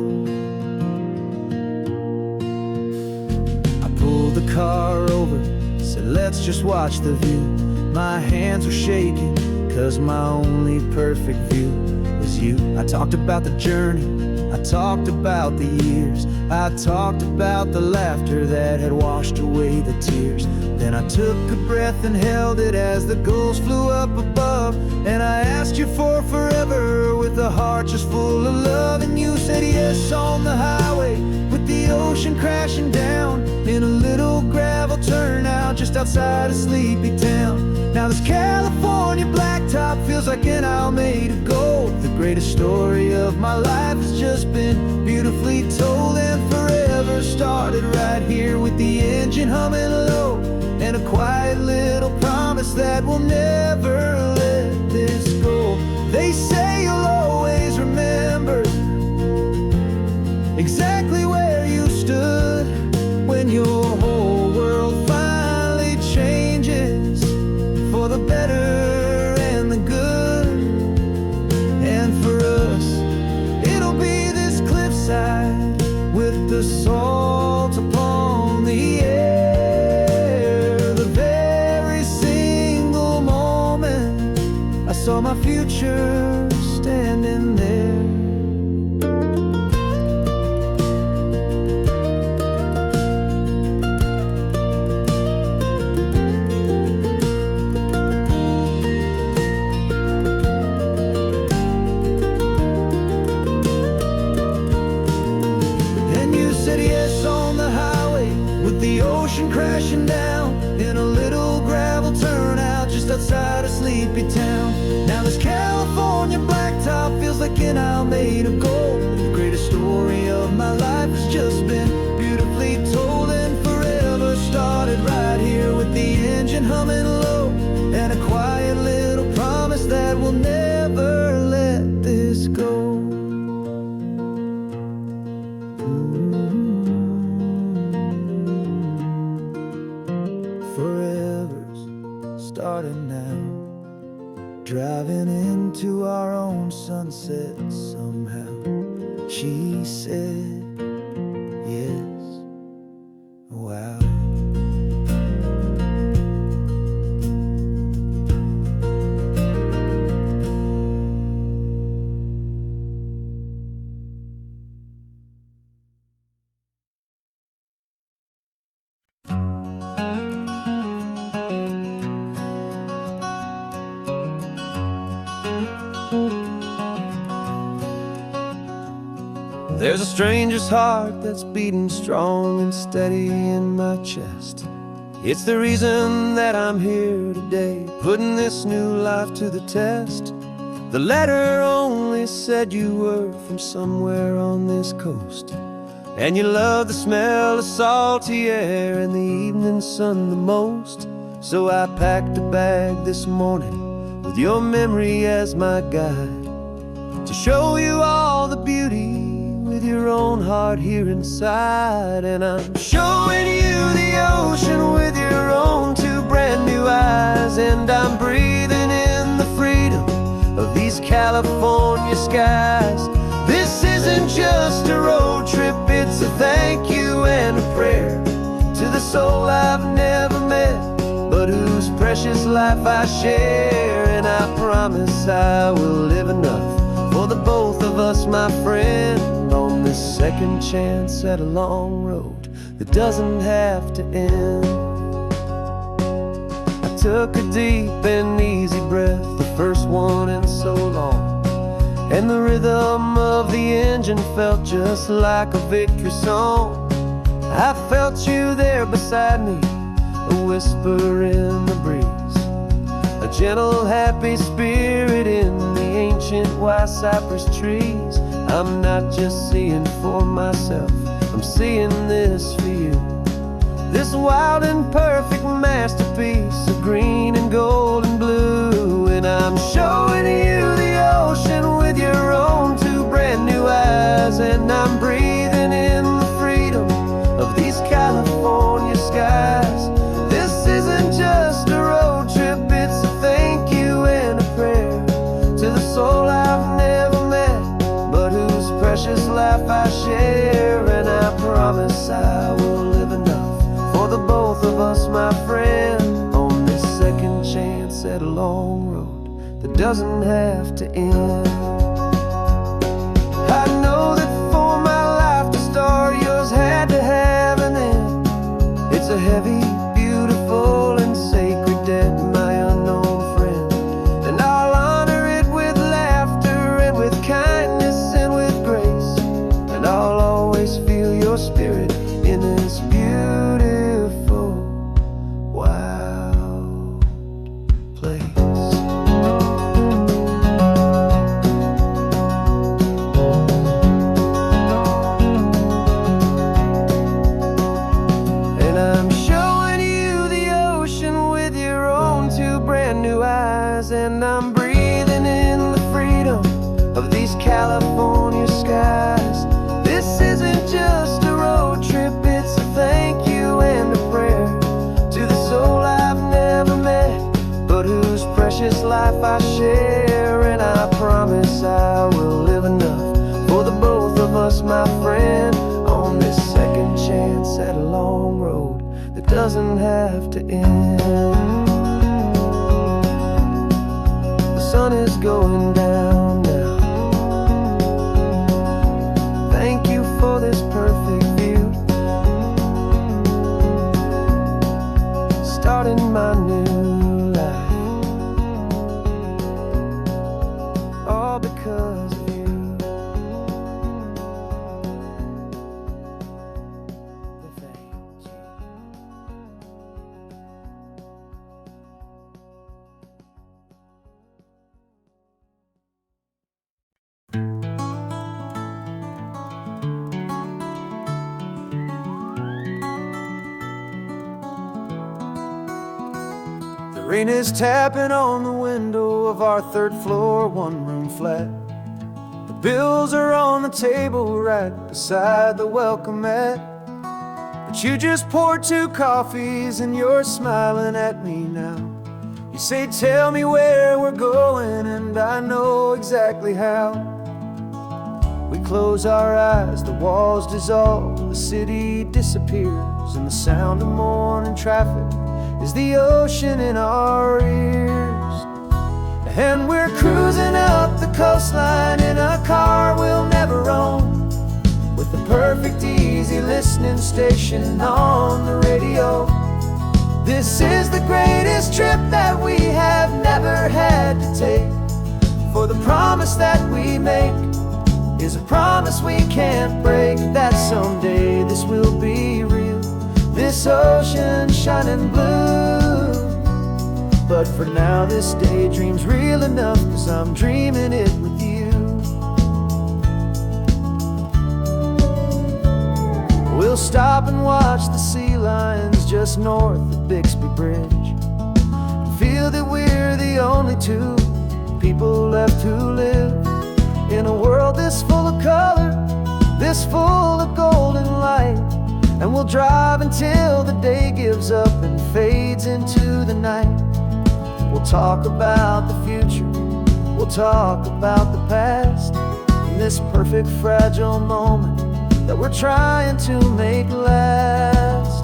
I pulled the car over, said let's just watch the view. My hands were shaking, 'cause my only perfect view was you. I talked about the journey, I talked about the years, I talked about the laughter that had washed away the tears. Then I took a breath and held it as the gulls flew up above, and I asked you for forever with a heart just full of love. And you said yes on the highway, with the ocean crashing down in a little gravel turnout just outside of sleepy town. Now this California blacktop feels like an isle made of gold. The greatest story of my life has just been beautifully told, and forever started right here with the engine humming low, and a quiet little promise that we'll never let this go. They say you'll always remember exactly where you stood when your whole world finally changes for the better and the good. And for us, it'll be this cliffside with the salt upon the air. The very single moment I saw my future standing there. Crashing down in a little gravel turnout just outside of sleepy town. Now this California blacktop feels like an isle made of gold. The greatest story of my life has just been beautifully told, and forever started right here with the engine humming low, and a quiet little promise that we'll never let this go. Forever's starting now, driving into our own sunset somehow. She There's a stranger's heart that's beating strong and steady in my chest. It's the reason that I'm here today, putting this new life to the test. The letter only said you were from somewhere on this coast, and you love the smell of salty air and the evening sun the most. So I packed a bag this morning with your memory as my guide, to show you all the beauty with your own heart here inside. And I'm showing you the ocean with your own two brand new eyes, and I'm breathing in the freedom of these California skies. This isn't just a road trip, it's a thank you and a prayer to the soul I've never met, but whose precious life I share. And I promise I will live enough for the both of us, my friend, on this second chance at a long road that doesn't have to end. I took a deep and easy breath, the first one in so long, and the rhythm of the engine felt just like a victory song. I felt you there beside me, a whisper in the breeze, a gentle happy spirit in the ancient white cypress trees. I'm not just seeing for myself, I'm seeing this for you, this wild and perfect masterpiece of green and gold and blue. And I'm showing you the ocean with your own two brand new eyes, and I'm breathing in the freedom of these California skies. This isn't just a road trip, it's a thank you and a prayer to the soul I've never met, but whose precious life I share. And I promise I will live enough for the both of us, my friend, on this second chance at a long road that doesn't have to end. I know that for my life to start, yours had to have an end. It's a heavy, beautiful, and sacred debt, my unknown friend, and I'll honor it with laughter and with kindness and with grace, and I'll always feel your spirit in this beautiful, wild place. And I'm showing you the ocean with your own two brand new eyes, and I'm breathing in the freedom of these California skies. This isn't just a road trip, it's a thank you and a prayer to the soul I've never met, but whose precious life I share. And I promise I will live enough for the both of us, my friend, on this second chance at a long road that doesn't have to end. The sun is going down now. Thank you for this perfect view, starting my new life, all because of you. Thank you. The rain is tapping on the window of our third floor, one-room flat. The bills are on the table right beside the welcome mat. But you just poured 2 coffees and you're smiling at me now. You say, tell me where we're going, and I know exactly how. We close our eyes, the walls dissolve, the city disappears, and the sound of morning traffic is the ocean in our ears. And we're cruising up the coastline in a car we'll never own, with the perfect easy listening station on the radio. This is the greatest trip that we have never had to take, for the promise that we make is a promise we can't break, that someday this will be real, this ocean shining blue. But for now this daydream's real enough, 'cause I'm dreaming it with you. We'll stop and watch the sea lions just north of Bixby Bridge, and feel that we're the only two people left who live in a world this full of color, this full of golden light. And we'll drive until the day gives up and fades into the night. We'll talk about the future, we'll talk about the past, in this perfect fragile moment that we're trying to make last.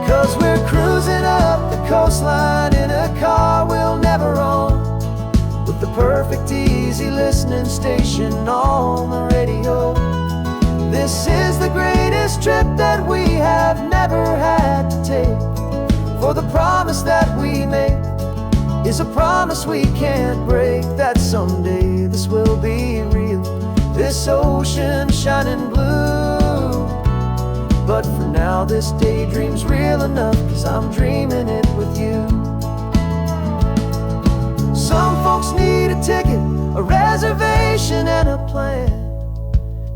'Cause we're cruising up the coastline in a car we'll never own, with the perfect easy listening station on the radio. This is the greatest trip that we have never had to take, for the promise that we make is a promise we can't break, that someday this will be real, this ocean shining blue. But for now this daydream's real enough, 'cause I'm dreaming it with you. Some folks need a ticket, a reservation and a plan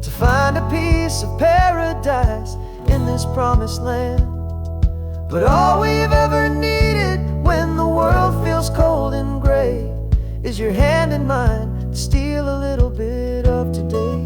to find a piece of paradise in this promised land. But all we've ever needed when the world feels cold and gray is your hand in mine to steal a little bit of today.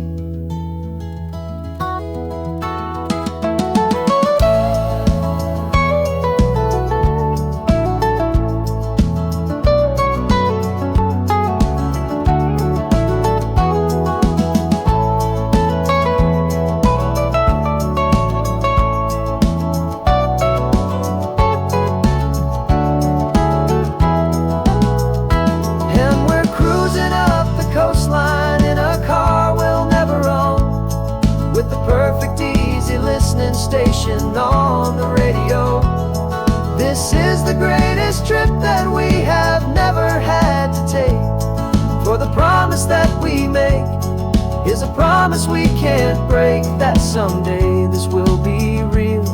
Station on the radio. This is the greatest trip that we have never had to take, for the promise that we make is a promise we can't break, that someday this will be real,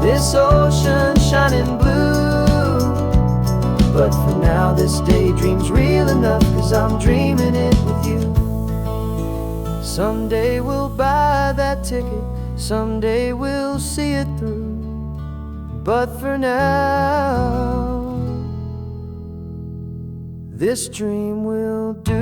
this ocean shining blue. But for now this daydream's real enough, 'cause I'm dreaming it with you. Someday we'll buy that ticket, someday we'll see it through. But for now, this dream will do.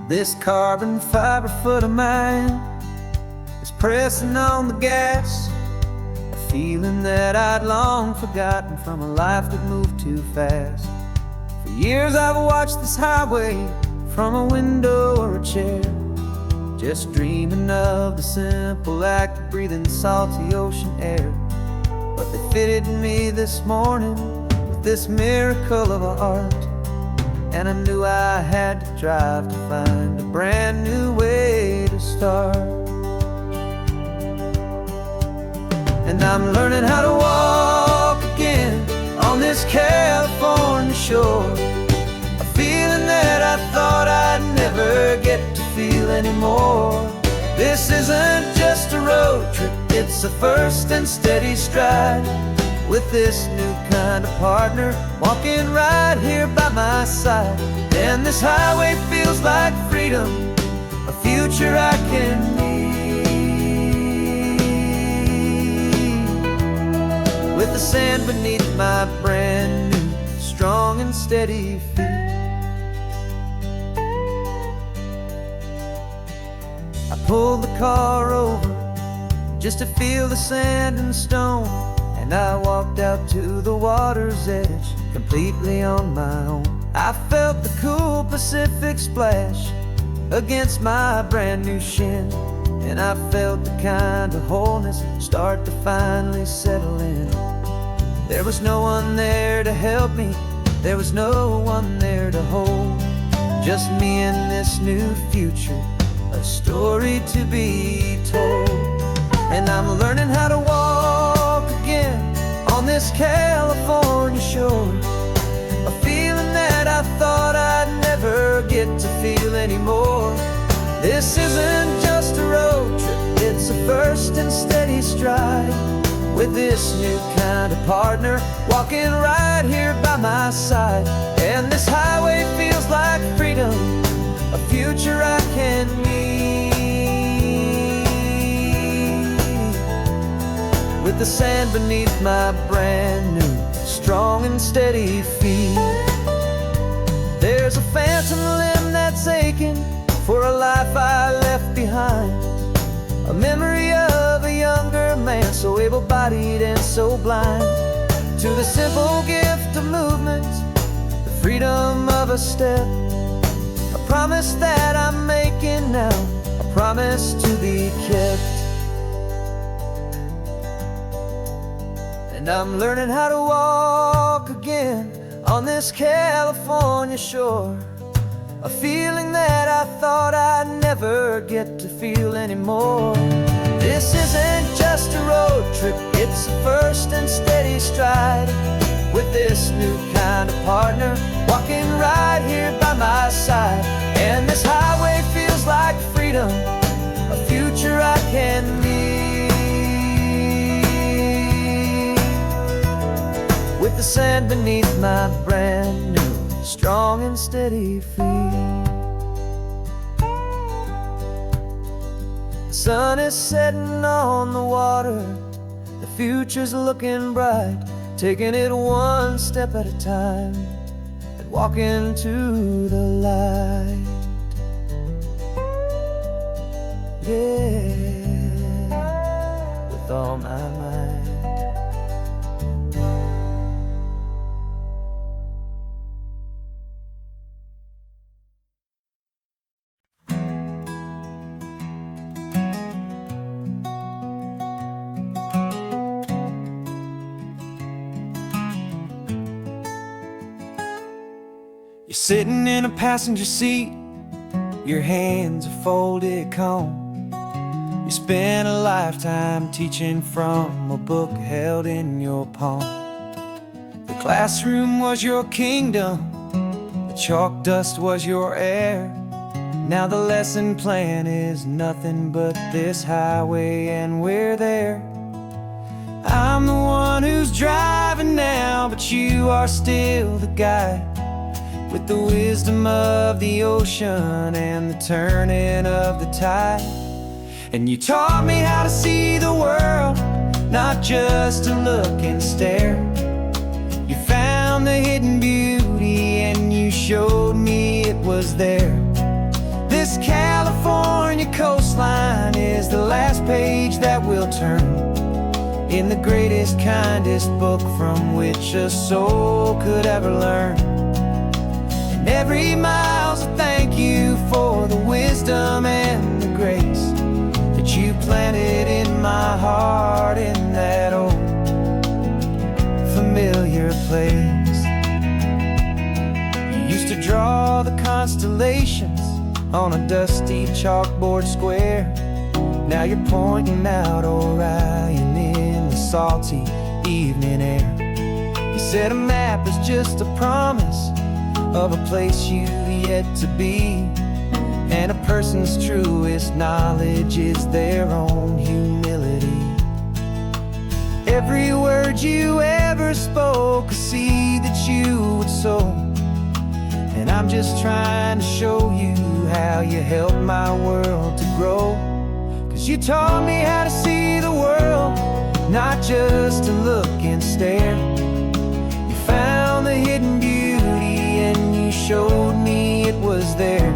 This carbon fiber foot of mine is pressing on the gas, a feeling that I'd long forgotten from a life that moved too fast. For years I've watched this highway from a window or a chair, just dreaming of the simple act of breathing salty ocean air. But they fitted me this morning with this miracle of art, and I knew I had to drive to find a brand new way to start. And I'm learning how to walk again on this California shore, a feeling that I thought I'd never get to feel anymore. This isn't just a road trip, it's a first and steady stride, with this new kind of partner walking right here by my side. And this highway feels like freedom, a future I can need, with the sand beneath my brand new, strong and steady feet. I pulled the car over just to feel the sand and stone, and I walked out to the water's edge completely on my own. I felt the cool Pacific splash against my brand new shin, and I felt the kind of wholeness start to finally settle in. There was no one there to help me, there was no one there to hold, just me and this new future, a a story to be told. And I'm learning how to walk again on this California shore, a feeling that I thought I'd never get to feel anymore. This isn't just a road trip, it's a first and steady stride, with this new kind of partner walking right here by my side. And this highway feels like freedom, a future I can meet, with the sand beneath my brand new, strong and steady feet. There's a phantom limb that's aching for a life I left behind, a memory of a younger man, so able-bodied and so blind, to the simple gift of movement, the freedom of a step, a promise that I'm making now, a promise to be kept. And I'm learning how to walk again on this California shore, a feeling that I thought I'd never get to feel anymore. This isn't just a road trip, it's a first and steady stride, with this new kind of partner walking right here by my side. And this highway feels like freedom, a future I can meet, with the sand beneath my brand new, strong and steady feet. The sun is setting on the water, the future's looking bright, taking it one step at a time and walking to the light. Yeah, with all my might. You're sitting in a passenger seat, your hands are folded calm. You spent a lifetime teaching from a book held in your palm. The classroom was your kingdom, the chalk dust was your air. Now the lesson plan is nothing but this highway, and we're there. I'm the one who's driving now, but you are still the guide, with the wisdom of the ocean and the turning of the tide. And you taught me how to see the world, not just to look and stare. You found the hidden beauty and you showed me it was there. This California coastline is the last page that we'll turn in the greatest, kindest book from which a soul could ever learn. And every mile's a thank you for the wisdom and the grace that you planted in my heart in that old familiar place. You used to draw the constellations on a dusty chalkboard square. Now you're pointing out Orion in the salty evening air. You said a map is just a promise of a place you've yet to be, and a person's truest knowledge is their own humility. Every word you ever spoke, a seed that you would sow, and I'm just trying to show you how you helped my world to grow. 'Cause you taught me how to see the world, not just to look and stare. You found the hidden beauty and you showed me it was there.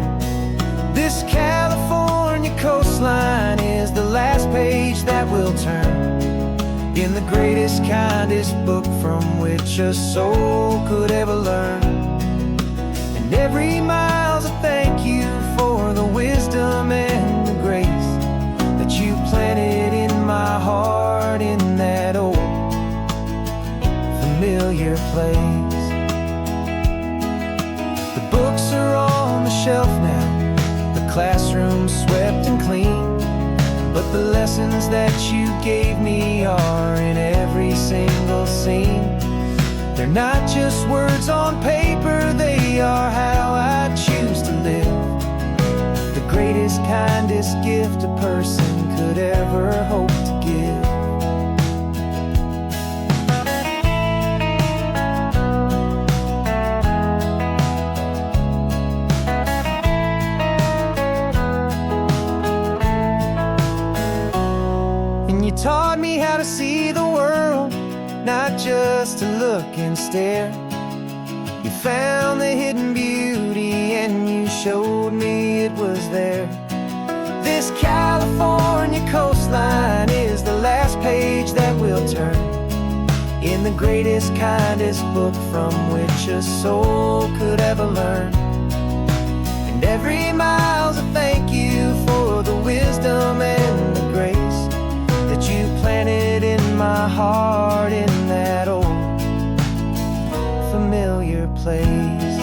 This California coastline is the last page that we'll turn in the greatest, kindest book from which a soul could ever learn. And every mile's a thank you for the wisdom and the grace that you planted in my heart in that old familiar place. The books are on the shelf now, the classroom swept But the lessons that you gave me are in every single scene. They're not just words on paper, they are how I choose to live. The greatest, kindest gift a person could ever hope to give. And you taught me how to see the world, not just to look and stare. You found the hidden beauty and you showed me it was there. This California coastline is the last page that we'll turn in the greatest, kindest book from which a soul could ever learn. And every mile's a thank you for the wisdom and the grace that you planted in my heart in that old familiar place.